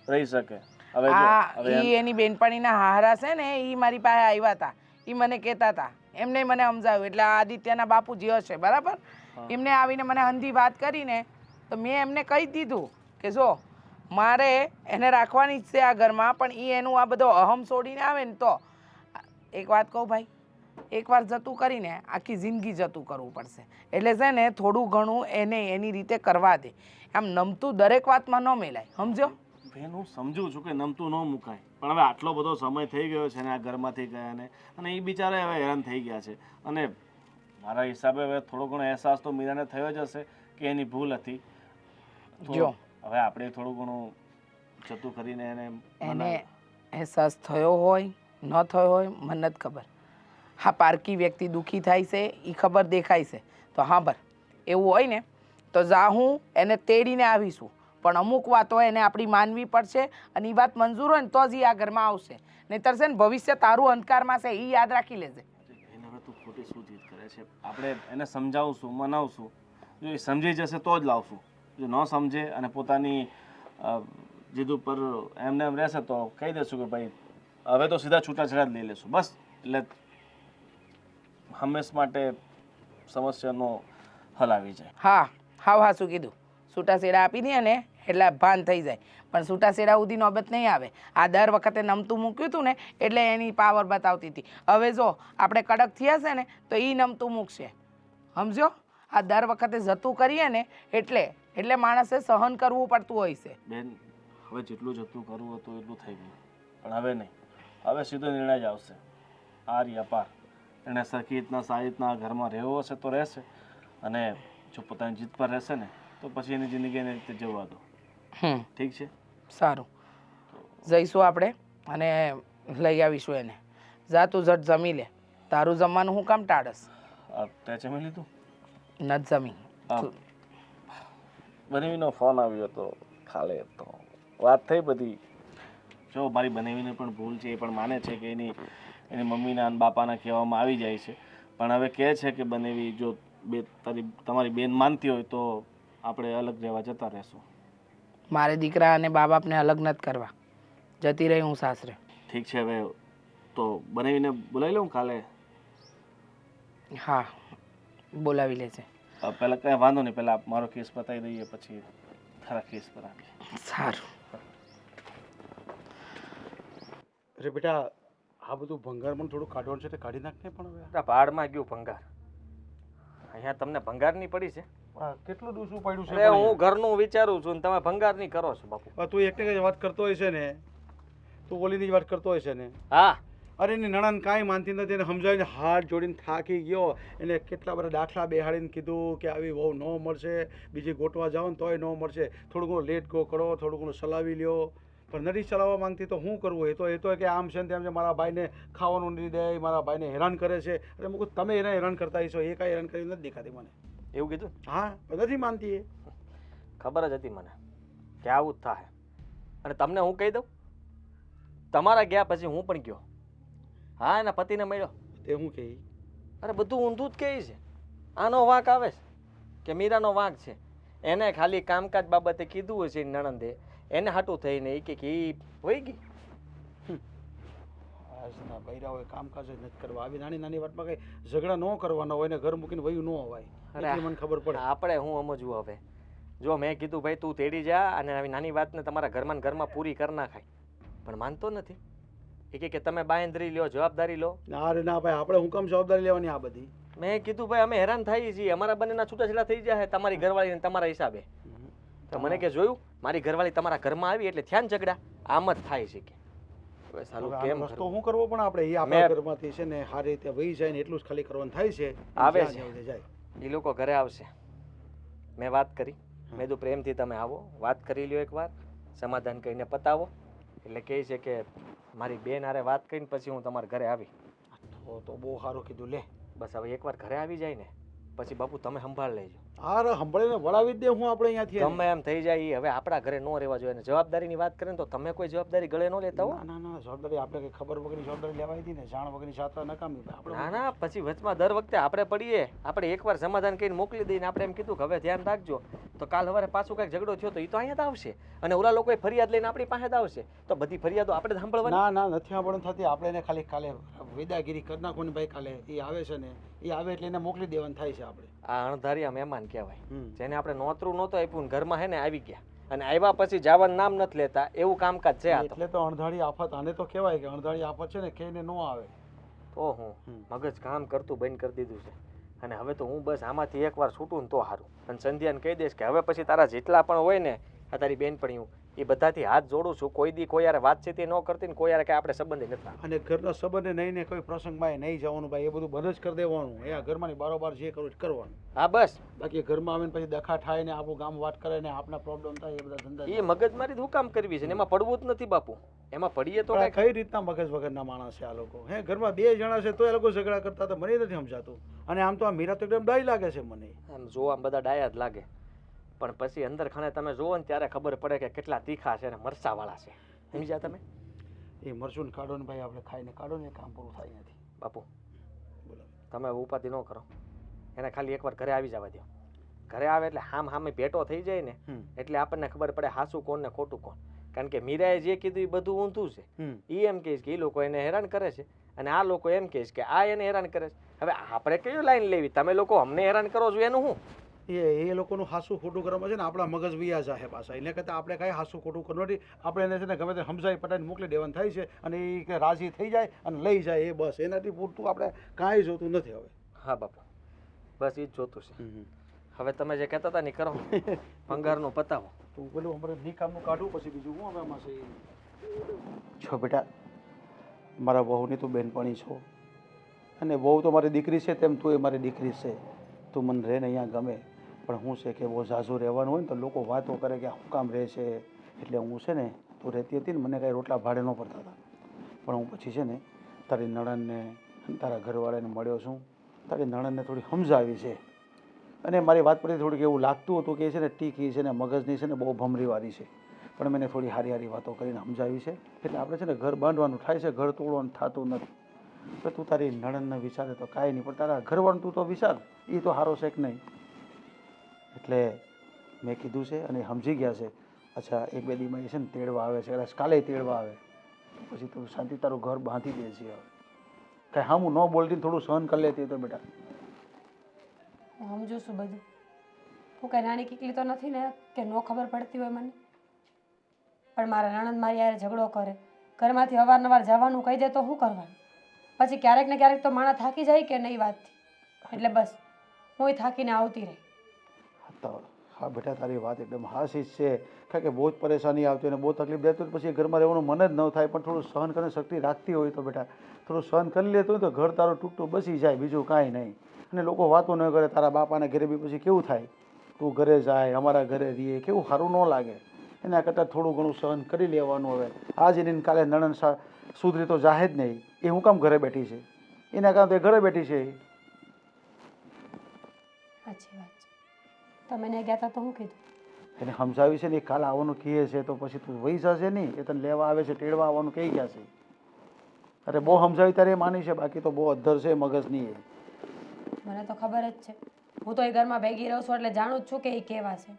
રહી શકે હવે જો આ હવે એમ- ઈ એની બેનપણીના હારા છે ને ઈ મારી પાસે આવ્યા હતા ઈ મને કહેતા હતા એમને મને સમજાવ્યું એટલે આ આદિત્યના બાપુજી હશે બરાબર એમને આવીને મને હંધી વાત કરીને તો મેં એમને કહી દીધું કે જો મારે એને રાખવાની જ છે આ ઘરમાં પણ એ એનું આ બધો અહમ છોડીને આવે ને તો એક વાત કહું ભાઈ એકવાર જતું કરીને આખી જિંદગી જતું કરવું પડશે એટલે છે ને થોડું ઘણું એને એની રીતે કરવા દે આમ નમતું દરેક વાતમાં ન મેલાય સમજો બેન હું સમજુ છું કે નમતું ન મુકાય પણ હવે આટલો બધો સમય થઈ ગયો છે ને આ ઘરમાંથી ગયા ને અને એ બિચારા હવે હેરાન થઈ ગયા છે અને મારા હિસાબે હવે થોડો ઘણો અહેસાસ તો મીરાને થયો જ હશે કે એની ભૂલ હતી તો જો. હવે આપણે થોડું ઘણું જતું કરીને એને એને અહેસાસ થયો હોય ન થયો હોય મને નથી ખબર હા પારકી વ્યક્તિ દુઃખી થાય છે એ ખબર દેખાય છે તો હા બર એવું હોય ને તો જા હું એને તેડીને આવીશું પણ અમુક વાતો એને આપણી માનવી પડશે અને એ વાત મંજૂર હોય ને તો જ એ આ ઘરમાં આવશે નહીંતર છે ને ભવિષ્ય તારું અંધકારમાં છે એ યાદ રાખી લેજે એને હવે તું ખોટી શું જીદ કરે છે આપણે એને સમજાવશું મનાવશું જો એ સમજી જશે તો જ લાવશું જો ન સમજે અને પોતાની જીદ ઉપર એમને એમ રહેશે તો કહી દેશું કે ભાઈ હવે તો સીધા છૂટાછેડા જ લઈ લેશું બસ એટલે હંમેશ માટે સમસ્યાનો હલ આવી જાય હા હાવ હા શું કીધું છૂટા શેડા આપી દે ને એટલે ભાન થઈ જાય પણ છૂટા શેડા સુધી નોબત નહીં આવે આ દર વખતે નમતું મૂક્યું હતું ને એટલે એની પાવર બતાવતી હતી હવે જો આપણે કડક થયા છે ને તો એ નમતું મૂકશે સમજો આ દર વખતે જતું કરીએ ને એટલે માણસે સહન કરવું પડતું હોય છે બેન હવે જેટલું જતું કરવું હતું એટલું થઈ ગયું પણ હવે નહીં હવે સીધો નિર્ણય જ આવશે આ રહ્યા પાર એને સરખી રીતના સારી રીતના આ ઘરમાં રહેવો હશે તો રહેશે અને જો પોતાની જીત પર રહેશે ને તો પછી એની જિંદગી એની રીતે જવા દો ઠીક છે સારું જઈશું આપણે અને લઈ આવીશું એને જા તું ઝટ જમી લે તારું જમવાનું હું કામ ટાળસ તે જમી લીધું નથી જમી બનેવીનો ફોન આવ્યો હતો ખાલે તો વાત થઈ બધી જો મારી બનેવીને પણ ભૂલ છે એ પણ માને છે કે એની મમ્મીના અને બાપાના કહેવામાં આવી જાય છે પણ હવે કહે છે કે બનેવી જો તમારી બેન માનતી હોય તો આપણે અલગ રહેવા જતા રહેશું મારે દીકરા અને બા બાપને અલગ નથી કરવા જતી રહી હું સાસરે ઠીક છે હવે તો બનેવીને બોલાવી લઉં કાલે હા બોલાવી લે છે પહેલાં કંઈ વાંધો નહીં પહેલાં મારો કેસ પતાવી દઈએ પછી તારા કેસ પર આવી. સારું. અરે બેટા આ બધું ભંગાર પણ થોડું કાઢવાનું છે તે કાઢી નાખ ને પણ હવે આ ભાડમાં ગયું ભંગાર. અહીંયા તમને ભંગારની પડી છે? આ કેટલું ડૂસું પડ્યું છે અરે પણ હું ઘરનું વિચારું છું ને તમે ભંગારની કરો છો બાપુ. તું એકને જ વાત કરતો હોય છે ને, તું ઓલીની જ વાત કરતો હોય છે ને. હા અરે એની નણંદ કાંઈ માનતી નથી, એને સમજાવીને હાથ જોડીને થાકી ગયો. એને કેટલા બધા દાખલા બેહાડીને કીધું કે આવી વહુ ન મળશે, બીજી ગોતવા જાઓ ને તોય ન મળશે, થોડું ઘણું લેટ ગો કરો, થોડું ઘણું ચલાવી લ્યો, પણ નથી ચલાવવા માંગતી તો શું કરવું? એ તો કે આમ છે ને તેમ છે, મારા ભાઈને ખાવાનું નથી દે, મારા ભાઈને હેરાન કરે છે. અરે મૂકું તમે એને હેરાન કરતા હશો, એ કાંઈ હેરાન કરી નથી દેખાતી મને. એવું કીધું? હા પણ નથી માનતી એ. ખબર જ હતી મને કે આવું જ થાય. અને તમને હું કહી દઉં, તમારા ગયા પછી હું પણ ગયો. હા એના પતિને મળ્યો. તે હું કહી? અરે બધું ઊંધું જ કહે છે. આનો વાંક આવે છે કે મીરાનો વાંક છે? એને ખાલી કામકાજ બાબતે કીધું હશે નણંદે, એને હાટું થઈને એ કે એ વહી ગઈ. આજના બૈરાઓએ કામકાજ જ નથી કરવા. આવી નાની નાની વાતમાં કઈ ઝઘડા ન કરવાના હોય ને ઘર મૂકીને વયું ન અવાય. એટલી મને ખબર પડે. આપણે હું સમજવું હવે? જો મેં કીધું ભાઈ તું તેડી જા અને આવી નાની વાતને તમારા ઘરમાં પૂરી કરી નાખાય, પણ માનતો નથી. એ કે તમે બાંયધરી લ્યો, જવાબદારી લો. ના રે ના ભાઈ, આપણે હું કામ જવાબદારી લેવાની આ બધી? મેં કીધું ભાઈ અમે હેરાન થઈએ છીએ, અમારા બંનેના છૂટાછેડા થઈ જાય તમારી ઘરવાળી તમારા હિસાબે. તો મને કે જોયું મારી ઘરવાળી તમારા ઘરમાં આવી એટલે થયા ને ઝઘડા? આમ જ થાય છે કે હવે સાલું કેમ રસ્તો કરવું? શું કરવો પણ આપણે? એ આપણા ઘરમાંથી છે ને સારી રીતે વહી જાય ને એટલું જ ખાલી કરવાનું થાય છે. આવે જ્યાં છે. જાવું તે જાય. એ લોકો ઘરે આવશે. મેં વાત કરી, મેં કીધું પ્રેમથી તમે આવો, વાત કરી લ્યો એકવાર, સમાધાન કરીને પતાવો. એટલે કહે છે કે મારી બેન હારે વાત કરીને પછી હું તમારા ઘરે આવી. તો બહુ સારું કીધું લે. બસ હવે એકવાર ઘરે આવી જાય ને પછી બાપુ તમે સંભાળ લેજો. હારે સંભળીને વળાવી જ દે હું આપણે અહીંયાથી. ગમે એમ થઈ જાય ઈ હવે આપણા ઘરે ન રહેવા જોઈએ. અને જવાબદારીની વાત કરીને તો તમે કોઈ જવાબદારી ગળે ન લેતા હો. ના ના જવાબદારી આપણે કઈ ખબર વગરની જવાબદારી લેવાય હતી ને, જાણ વગરની જાત્રા નકામી. ના ના પછી વચમાં દર વખતે આપણે પડીએ. આપણે એકવાર સમાધાન કરીને મોકલી દઈને આપણે એમ કીધું કે હવે ધ્યાન રાખજો, તો કાલ સવારે પાછું કંઈક ઝઘડો થયો તો એ તો અહીંયા જ આવશે અને ઓલા લોકોએ ફરિયાદ લઈને આપણી પાસે જ આવશે. તો બધી ફરિયાદો આપણે જ સાંભળવાની. ના ના નથી સાંભળવાનું થતી. આપણે એને ખાલી કાલે વિદાયગીરી કરી નાખવાની ભાઈ. કાલે એ આવે છે ને, એ આવે એટલે એને મોકલી દેવાનું થાય છે આપણે. આ અણધાર્યા મહેમાન કહેવાય, જેને આપણે નોતરું નહોતું આપ્યું ઘરમાં હે ને આવી ગયા અને આવ્યા પછી જવાનું નામ નથી લેતા, એવું કામકાજ છે આ તો. એટલે તો અણધારી આફત આને તો કહેવાય કે અણધારી આફત છે ને કહીને ન આવે. તો હું મગજ કામ કરતું બંધ કરી દીધું છે. અને હવે તો હું બસ આમાંથી એકવાર છૂટું ને તો સારું. અને સંધ્યાને કહી દઈશ કે હવે પછી તારા જેટલા પણ હોય ને આ તારી બેનપણીઓ એ બધાથી હાથ જોડું છું. કોઈ દી કોઈ યાર વાતચીત ન કરતી ને કોઈ યાર કે આપણે સંબંધ નથી. અને ઘરના સંબંધે નહીં ને કોઈ પ્રસંગમાં નહીં જવાનું ભાઈ, એ બધું બંધ જ કરી દેવાનું. એ આ ઘરમાંની બારોબાર જે કરવું જ કરવાનું. હા બસ. બાકી ઘરમાં આવીને પછી દખા થાય ને આપણું ગામ વાત કરે ને આપણા પ્રોબ્લેમ થાય, એ બધા ધંધા. એ મગજમારી શું કામ કરવી છે ને એમાં પડવું જ નથી બાપુ. એમાં પડીએ તો પણ કઈ રીતના મગજ વગરના માણસ છે આ લોકો? હે ઘરમાં બે જણા છે તો એ લોકો ઝઘડા કરતા તો મને નથી સમજાતું. અને આમ તો આ મીરા તો એકદમ ડાઈ લાગે છે મને. આમ જોવા બધા ડાયા જ લાગે, પણ પછી અંદર ખાને તમે જોવો ને ત્યારે ખબર પડે કે કેટલા તીખા છે અને મરચાવાળા છે. સમજ્યા તમે? એ મરચું કાઢો ને ભાઈ, આપણે ખાઈને કાઢો ને કામ પૂરું થાય નથી. બાપુ તમે ઉપાધિ ન કરો, એને ખાલી એકવાર ઘરે આવી જવા દો. ઘરે આવે એટલે હામે ભેટો થઈ જાય ને એટલે આપણને ખબર પડે હાસું કોણ ને ખોટું કોણ. કારણ કે મીરાએ જે કીધું એ બધું ઊંધું છે. એ એમ કહે છે કે એ લોકો એને હેરાન કરે છે અને આ લોકો એમ કહે છે કે આ એને હેરાન કરે છે. હવે આપણે કયો લાઈન લેવી? તમે લોકો અમને હેરાન કરો છો એનું શું? એ લોકોનું હાસું ખોટું કરવામાં છે ને આપણા મગજ વિયા જાય પાછા. એટલે કરતાં આપણે કાંઈ હાસું ખોટું કરવું નથી. આપણે એને છે ને ગમે તે સમજાવી પટાઈને મોકલી દેવાનું થાય છે અને એ કે રાજી થઈ જાય અને લઈ જાય, એ બસ. એનાથી પૂરતું આપણે કાંઈ જોતું નથી હવે. હા બાપુ, બસ એ જ જોતું છે. હવે તમે જે કહેતા હતા ને કરો, ભંગારનું પતાવો. તું પેલું અમારે નિકામનું કાઢું પછી બીજું હું હવે એમાં છે. છો બેટા, મારા વહુની તું બેનપણી છો અને વહુ તો મારી દીકરી છે તેમ તું એ મારી દીકરી છે. તું મને રહે ને અહીંયા ગમે, પણ હું છે કે બહુ ઝાઝું રહેવાનું હોય ને તો લોકો વાતો કરે કે શું કામ રહે છે. એટલે હું છે ને તું રહેતી હતી ને મને કાંઈ રોટલા ભાડે ન પડતા હતા, પણ હું પછી છે ને તારી નણંદને તારા ઘરવાળાને મળ્યો છું. તારી નણંદને થોડી સમજાવી છે અને મારી વાત પરથી થોડીક એવું લાગતું હતું કે છે ને ટીકી છે ને મગજની છે ને બહુ ભમરીવાળી છે, પણ મેં થોડી હારી હારી વાતો કરીને સમજાવી છે. એટલે આપણે છે ને ઘર બાંધવાનું થાય છે, ઘર તોડવાનું થતું નથી. તો તું તારી નણંદને વિચારે તો કાંઈ નહીં, પણ તારા ઘરવાળું તું તો વિચાર, એ તો સારો છે કે નહીં. એટલે મેં કીધું છે અને સમજી ગયા છે. અચ્છા એક બે દીમાં એ છે ને તેડવા આવે છે, કદાચ કાલે તેડવા આવે પછી તું શાંતિ તારું ઘર બાંધી દે છે. હવે કાંઈ હા હું ન બોલતી થોડું સહન કરી લેતી તો બેટા. હું સમજુ છું બધું, હું કંઈ નાની કીકલી તો નથી ને કે ન ખબર પડતી હોય મને. પણ મારા નણંદ મારી યારે ઝઘડો કરે, ઘરમાંથી અવારનવાર જવાનું કહી દે તો શું કરવાનું? પછી ક્યારેક ને ક્યારેક તો માણસ થાકી જાય કે નહીં વાતથી. એટલે બસ હું થાકીને આવતી રહી. તો હા બેટા, તારી વાત એકદમ હાસી જ છે. કારણ કે બહુ જ પરેશાની આવતી અને બહુ તકલીફ દેતું પછી ઘરમાં રહેવાનું મન જ ન થાય. પણ થોડું સહન કરીને શક્તિ રાખતી હોય તો બેટા થોડું સહન કરી લેતું હોય તો ઘર તારું તૂટતું બસી જાય, બીજું કાંઈ નહીં. અને લોકો વાતો ન કરે. તારા બાપાના ઘરે બી પછી કેવું થાય, તું ઘરે જાય અમારા ઘરે રહીએ, કેવું સારું ન લાગે. એના કરતાં થોડું ઘણું સહન કરી લેવાનું. હવે આજે ને કાલે નણંદ સુધરી તો જાહે જ નહીં. એ હું કામ ઘરે બેઠી છે? એના કારણે ઘરે બેઠી છે. સાચી વાત છે. તમે ને ગયા હતા તો શું કીધું? એને સમજાવી છે ને, એ કાલે આવવાનું કહે છે તો પછી તું વહી જશે નહીં. એ તને લેવા આવે છે, તેડવા આવવાનું કહી ગયા છે. અરે બહુ સમજાવી ત્યારે એ માની છે, બાકી તો બહુ અધ્ધર છે મગજની. એ મને તો ખબર જ છે. હું તો એ ઘરમાં ભેગી રહું છું એટલે જાણું જ છું કે એ કેવા છે.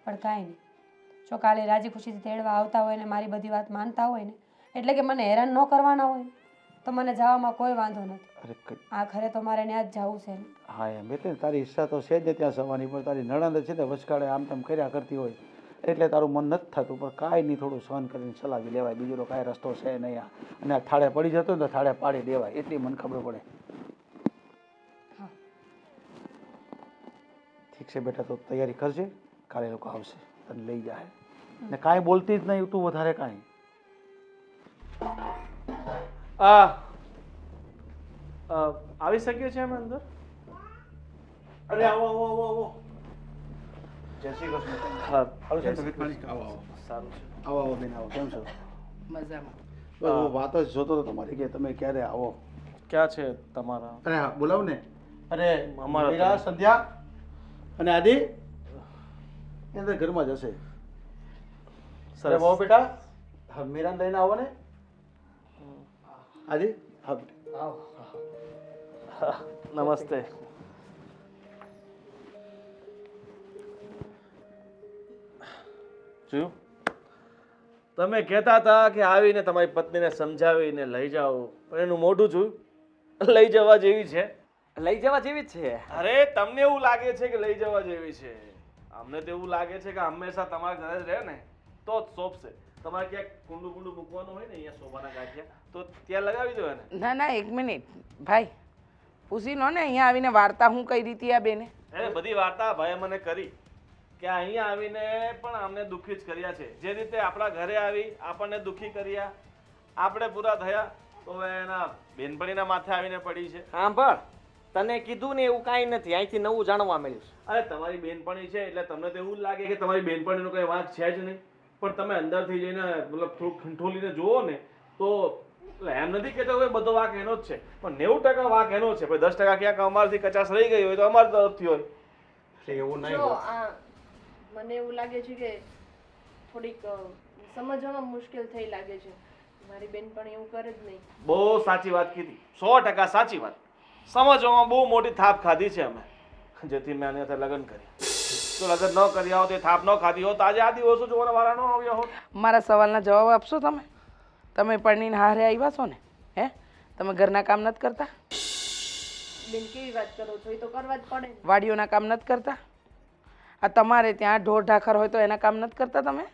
પણ કાંઈ નહીં, જો કાલે રાજી ખુશીથી તેડવા આવતા હોય ને મારી બધી વાત માનતા હોય ને, એટલે કે મને હેરાન ન કરવાના હોય તો મને જવામાં કોઈ વાંધો નથી. અરે આ ઘરે તો મારે ત્યાં જ જવું છે ને. હા એમ એટલે તારી ઈચ્છા તો છે જ ને ત્યાં જવાની, પણ તારી નણંદ છે ને વચકાળે આમ તેમ કર્યા કરતી હોય એટલે તારું મન નથી થતું. પણ કાંઈ નહીં, થોડું સહન કરીને ચલાવી લેવાય, બીજો તો કાંઈ રસ્તો છે નહીં. અને આ થાળે પડી જતો ને તો થાળે પાડી દેવાય, એટલી મને ખબર પડે. હા ઠીક છે બેટા, તો તૈયારી કરજે, કાલે લોકો આવશે તને લઈ જાય. ને કાંઈ બોલતી જ નહીં તું વધારે કાંઈ. આવી શકીએ છીએ અમે અંદર? અરે આવો આવો આવો આવો. જય શ્રી કૃષ્ણ. હા, આવો છે તબિયત પાણી? આવો આવો સારું છે. આવો આવો બેન આવો. કેમ છો? મજામાં. બસ હું વાત જ જોતો હતો તમારી કે તમે ક્યારે આવો. ક્યાં છે તમારા? અરે હા બોલાવ ને. અરે અમારા મીરા, સંધ્યા અને આદિ એ અંદર ઘરમાં જશે. અરે બહુ બેટા, હા મીરાને લઈને આવો ને. આદિ હા આવો. નમસ્તે. જોયું, તમે કહેતા હતા કે આવીને તમારી પત્નીને સમજાવીને લઈ જાઓ, પણ એનું મોઢું જોયું. લઈ જવા જેવી છે? લઈ જવા જેવી જ છે. અરે તમને એવું લાગે છે કે લઈ જવા જેવી છે? અમને તો એવું લાગે છે કે હંમેશા તમારા ઘરે જ રહે ને તો જ શોભશે. તમારે ક્યાંક કુંડું કુંડું મૂકવાનું હોય ને અહીંયા શોભાના ગાંઠિયા, તો ત્યાં લગાવી દો ને. ના ના, એક મિનિટ ભાઈ, પૂછી લો ને અહીંયા આવીને વાર્તા હું કઈ રીતે આ બેને. એ બધી વાર્તા ભાઈએ મને કરી કે અહીંયા આવીને પણ અમને દુઃખી જ કર્યા છે. જે રીતે આપણા ઘરે આવી આપણને દુઃખી કર્યા, આપણે પૂરા થયા, તો હવે એના બેનપણીના માથે આવીને પડી છે. સાંભળ, તને કીધું ને એવું કાંઈ નથી. અહીંથી નવું જાણવા મળ્યું છે. અરે તમારી બેનપણી છે એટલે તમને તો એવું જ લાગે કે તમારી બેનપણીનો કોઈ વાંક છે જ નહીં. પણ તમે અંદરથી જઈને મતલબ થોડુંક ખંઠોલીને જુઓ ને તો એમ નથી કહેતો કે બધો વાંક એનો જ છે, પણ 90% વાંક એનો છે. 10% ક્યાંક અમારથી કચાશ રહી ગઈ હોય તો અમારી તરફથી હોય. એવું નહીં જો હોય. મને એવું લાગે છે કે થોડીક સમજવામાં મુશ્કેલ થઈ લાગે છે. મારી બેન પણ એવું કરે જ નહીં. બહુ સાચી વાત કીધી, 100% સાચી વાત. સમજવામાં બહુ મોટી થાપ ખાધી છે અમે, જેથી મેં આની સાથે લગ્ન કર્યા. જો લગ્ન ન કર્યા હોત, એ થાપ ન ખાધી હોત, આજે આ દિવસો જોવાના વાળા ન આવ્યા હોત. મારા સવાલના જવાબ આપશો તમે? તમે પરણીને હારે આવ્યા છો ને? હે, તમે ઘરના કામ નથી કરતા? બેન કેવી વાત કરો છો? એ તો કરવા જ પડે ને. વાડીઓના કામ નથી કરતા? આ તમારે ત્યાં ઢોર ઢાખર હોય તો એના કામ નથી કરતા તમે?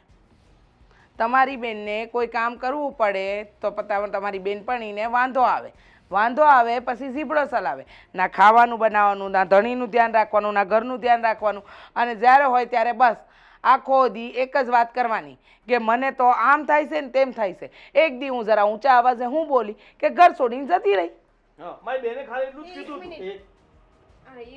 તમારી બેનને કોઈ કામ કરવું પડે તો તમારી બેનપણીને વાંધો આવે. વાંધો આવે પછી ઝીબડો ચલાવે. ના ખાવાનું બનાવવાનું, ના ધણીનું ધ્યાન રાખવાનું, ના ઘરનું ધ્યાન રાખવાનું. અને જ્યારે હોય ત્યારે બસ આખો દી એક જ વાત કરવાની કે મને તો આમ થાય છે ને તેમ થાય છે. એક દી હું જરા ઊંચા અવાજે હું બોલી કે ઘર છોડીને જતી રહી. હા, મારી બેને ખાલી એટલું જ કીધું એક હતું. મિનિટ.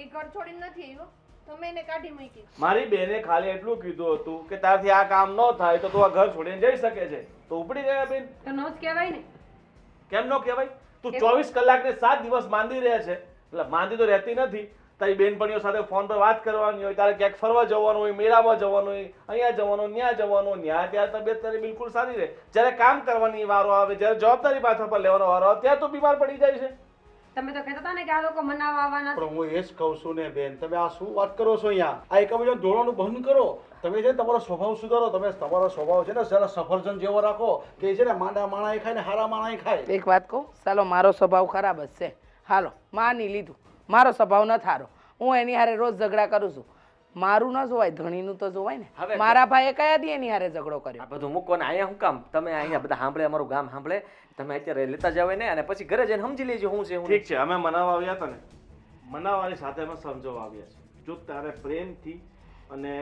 એ ઘર છોડીને નથી આવ્યો, તમે એને કાઢી મૂકી. મારી બેને ખાલી એટલું કીધું હતું કે તારથી આ કામ ન થાય તો તું આ ઘર છોડીને જઈ શકે છે. તો ઉપડી ગયા બેન. તો નો જ કહેવાય ને. કેમ ન કહેવાય? તું 24 કલાક ને 7 દિવસ માંદી રહે છે. એટલે માંદી તો રહેતી નથી. તારી બેનપણીઓ સાથે ફોન પર વાત કરવાની હોય, તારે ક્યાંક ફરવા જવાનું હોય, મેળામાં જવાનું હોય, અહીંયા જવાનું, ત્યાં જવાનું, ત્યાં ત્યારે તબિયત તારી બિલકુલ સારી રહે. જ્યારે કામ કરવાની વારો આવે, જ્યારે જવાબદારી માથા પર લેવાનો વારો આવે ત્યારે તો બીમાર પડી જાય છે. તમે તો કહેતા હતા ને કે આ લોકો મનાવવા આવવાના છે. પણ હું એ જ કહું છું ને બેન, તમે આ શું વાત કરો છો અહીંયા? આ એકબીજાને દોડવાનું બંધ કરો. તમે છે ને તમારો સ્વભાવ સુધારો. તમે તમારો સ્વભાવ છે ને જરા સફરજન જેવો રાખો કે છે ને માંડા માણા ખાય ને હારા માણા ખાય. એક વાત કહું, ચાલો મારો સ્વભાવ ખરાબ જ છે, હાલો માની લીધું, મારો સ્વભાવ ન થારો. હું એની હારે રોજ ઝઘડા કરું છું. મારું ન જોવાય ધણીનું તો જોવાય ને હવે- મારા ભાઈએ કયા દી એની હારે ઝઘડો કર્યો આ બધું મૂકો ને અહીંયા શું કામ તમે અહીંયા બધા સાંભળે અમારું ગામ સાંભળે તમે અત્યારે લેતા જાવ ને અને પછી ઘરે જઈને સમજી લેજો શું છે હું ઠીક છે અમે મનાવવા આવ્યા હતા ને મનાવવાની સાથે અમે સમજાવવા આવ્યા છે જો તારે પ્રેમથી અને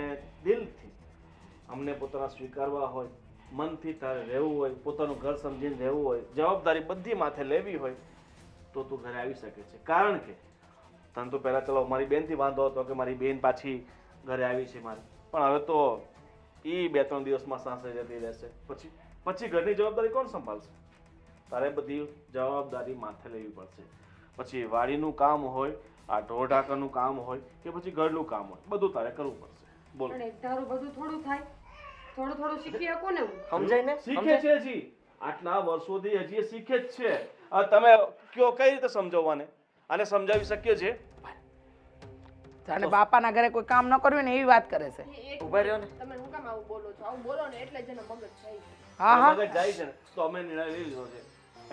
દિલથી અમને પોતાના સ્વીકારવા હોય મનથી તારે રહેવું હોય પોતાનું ઘર સમજીને રહેવું હોય જવાબદારી બધી માથે લેવી હોય તો તું ઘરે આવી શકે છે કારણ કે તને તો પહેલાં ચલો મારી બેનથી વાંધો હતો કે મારી બેન પાછી ઘરે આવી છે મારી પણ હવે તો એ 2-3 દિવસમાં સાસરે જતી રહેશે પછી ઘરની જવાબદારી કોણ સંભાળશે તારે બધી જવાબદારી માથે લેવી પડશે પછી વાડીનું કામ હોય આ ઢોર ઢાંકરનું કામ હોય કે પછી ઘરનું કામ હોય બધું તારે કરવું પડશે બોલો પણ એક ધારું બધું થોડું થાય થોડું થોડું શીખી શકું ને હું સમજાય ને શીખે છે હજી આટલા વર્ષોથી હજી એ શીખે જ છે આ તમે કયો કઈ રીતે સમજાવવાને આને સમજાવી શકીએ છે જાણે બાપાના ઘરે કોઈ કામ ન કર્યું ને એવી વાત કરે છે ઉભા રહ્યો ને તમે શું કામ આવું બોલો છો? આવું બોલો ને એટલે જ એનો મગજ જાય છે. હા હા મગજ જાય છે ને તો અમે નિર્ણય લઈ લીધો છે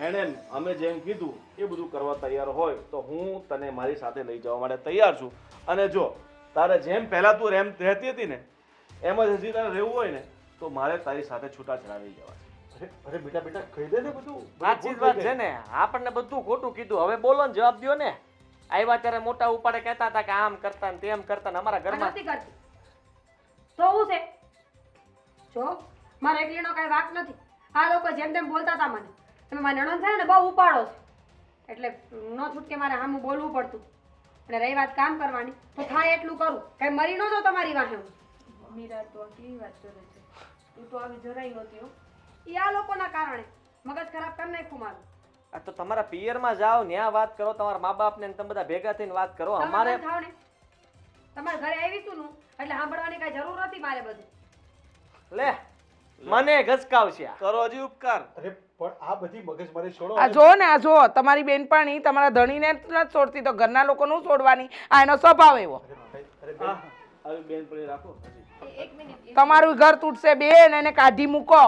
એણે અમે જેમ કીધું એ બધું કરવા તૈયાર હોય તો હું તને મારી સાથે લઈ જવા માટે તૈયાર છું અને જો તારે જેમ પહેલા તું રહેતી હતી ને એમ જ હજી તારે રહેવું હોય ને તો મારે તારી સાથે છૂટાછેડા લઈ જવા છે અરે બેટા બેટા કહી દે ને બધું સાચી જ વાત છે ને આપણને બધું ખોટું કીધું હવે બોલો ને જવાબ દ્યો ને આવ્યા ત્યારે મોટા ઉપાડે કહેતા હતા કે આમ કરતા ને તેમ કરતા ને અમારા આ ઘરમાં નથી કરતી તો હું છે જો મારે એકલીનો કાંઈ વાંક નથી આ લોકો જેમ તેમ બોલતા હતા મને તમે મારી નણંદ છે ને બહુ ઉપાડો છે એટલે ન છૂટકે મારે સામું બોલવું પડતું અને રહી વાત કામ કરવાની તો થાય એટલું કરું કઈ મરી ન જો તમારી વાહે હું મીરા તો આ કેવી વાત કરે છે તું તો આવી જરાય નહોતી હો. એ આ લોકોના કારણે મગજ ખરાબ કરી નાખ્યું મારું આ તો તમારા પિયરમાં જાઓ ન્યા વાત કરો તમારા મા બાપ ને તમે બધા ભેગા થઈને વાત કરો તમે અમારે બંધ થાવ ને તમારા ઘરે આવી તું નું એટલે સાંભળવાની કઈ જરૂર નથી મારે બધું લે મને ગસકાવશે કરો હજી ઉપકાર અરે પણ આ બધી મગજમારી છોડો આ જો ને આ જો તમારી બેનપણી તમારા ધણીને નથી છોડતી તો ઘરના લોકોનું છોડવાની આ એનો સ્વભાવ એવો અરે હા આવી બેનપણી રાખો હજી એક મિનિટ તમારું ઘર તૂટશે બેન એને કાઢી મૂકો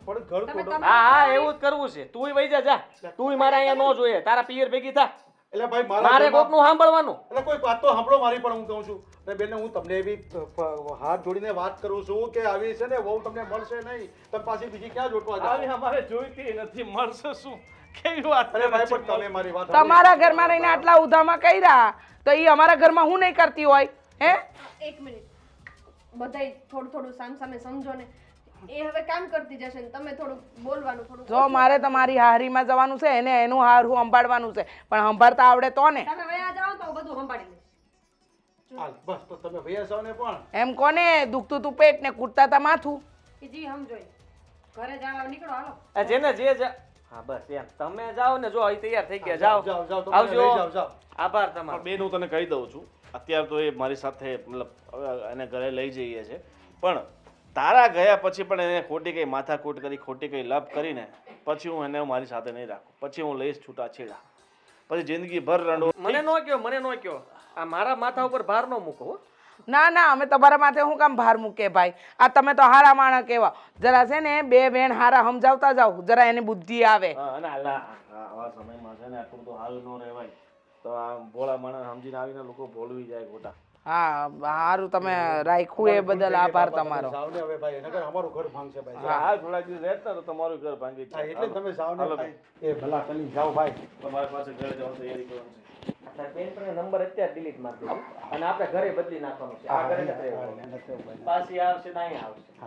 પણ ઘર તોડો હા હા એવું જ કરવું છે તુંય વઈ જા તુંય મારા અહીંયા ન જોઈએ તારા પિયર ભેગી થા એટલે ભાઈ મારે મારા કોકનું સાંભળવાનું એટલે કોઈ વાત તો સાંભળો મારી પણ હું કહું છું અને બેન હું તમને એવી હાથ જોડીને વાત કરું છું કે આવી છે ને વહુ તમને મળશે નહીં તમે પાછી બીજી ક્યાં જોટવા આવી જાઓ અમારે જોઈતી નથી મળશે શું કેવી વાત અરે ભાઈ કરે પણ છે? તમે મારી વાત તમારા ઘરમાં રહીને આટલા ઉધામાં કર્યા તો એ અમારા ઘરમાં હું નહીં કરતી હોય હે એક મિનિટ બધાય થોડું થોડું સામે સમજો ને એ હવે કામ કરતી જશે ને તમે થોડું બોલવાનું થોડું જો મારે તમારી હારીમાં જવાનું છે એને એનું હારું સંભાળવાનું છે પણ સંભાળતા આવડે તો ને તમે વયા જાઓ તો હું બધું સંભાળી લઈશ હાલ બસ તો તમે ભૈયા છો ને પણ એમ કોને દુખતું તું પેટ ને કૂટતા તા માથું કે જી સમજો ઘરે જવા નીકળો હાલો આ જેને જે હા બસ એમ તમે જાઓ ને જો અહીં તૈયાર થઈ ગયા જાઓ જાઓ જાઓ તમે આવજો લઈ જાઓ જાઓ આભાર પણ તમારો બેન હું તને કહી દઉં છું અત્યારે તો એ મારી સાથે મતલબ હવે એને ઘરે લઈ જઈએ છે પણ તારા ગયા પછી પણ એને ખોટી કઈ માથાકૂટ કરી ખોટી કઈ લપ કરીને પછી હું એને મારી સાથે નહીં રાખું પછી હું લઈશ છૂટા છેડા પછી જિંદગીભર રંડો મને નો કયો આ મારા માથા ઉપર ભાર નો મૂકો હો. ના ના અમે તમારા માથે હું કામ ભાર મૂકે ભાઈ આ તમે તો હારા માણસ કેવા જરા છે ને બે બેન હારા સમજાવતા જાવ જરા એને બુદ્ધિ આવે હા, અને આવા સમયમાં છે ને આટલું બધું હાલ ન રહેવાય તો આ ભોળા માણસ સમજીને આવીને લોકો ભોળવી જાય ખોટા હા હારું તમે રાખ્યું એ બદલ આભાર તમારો જાઓ ને હવે ભાઈ નકર અમારું ઘર ભાંગશે ભાઈ હા થોડાક દિવસ રહેતા તો તમારું ઘર ભાંગી હા, જાય. એટલે જ તમે જાઓ ને હાલો ભાઈ એ ભલા કરી જાઓ ભાઈ તમારી પાસે ઘરે જવાની તૈયારી કરવાની છે તારા બેનપણીનો નંબર અત્યારે ડિલીટ મારી દેજો અને આપણે ઘરે બદલી નાખવાનું છે આ ઘરે નથી રહેવાનું. પાછી આવશે ને અહીંયા આવશે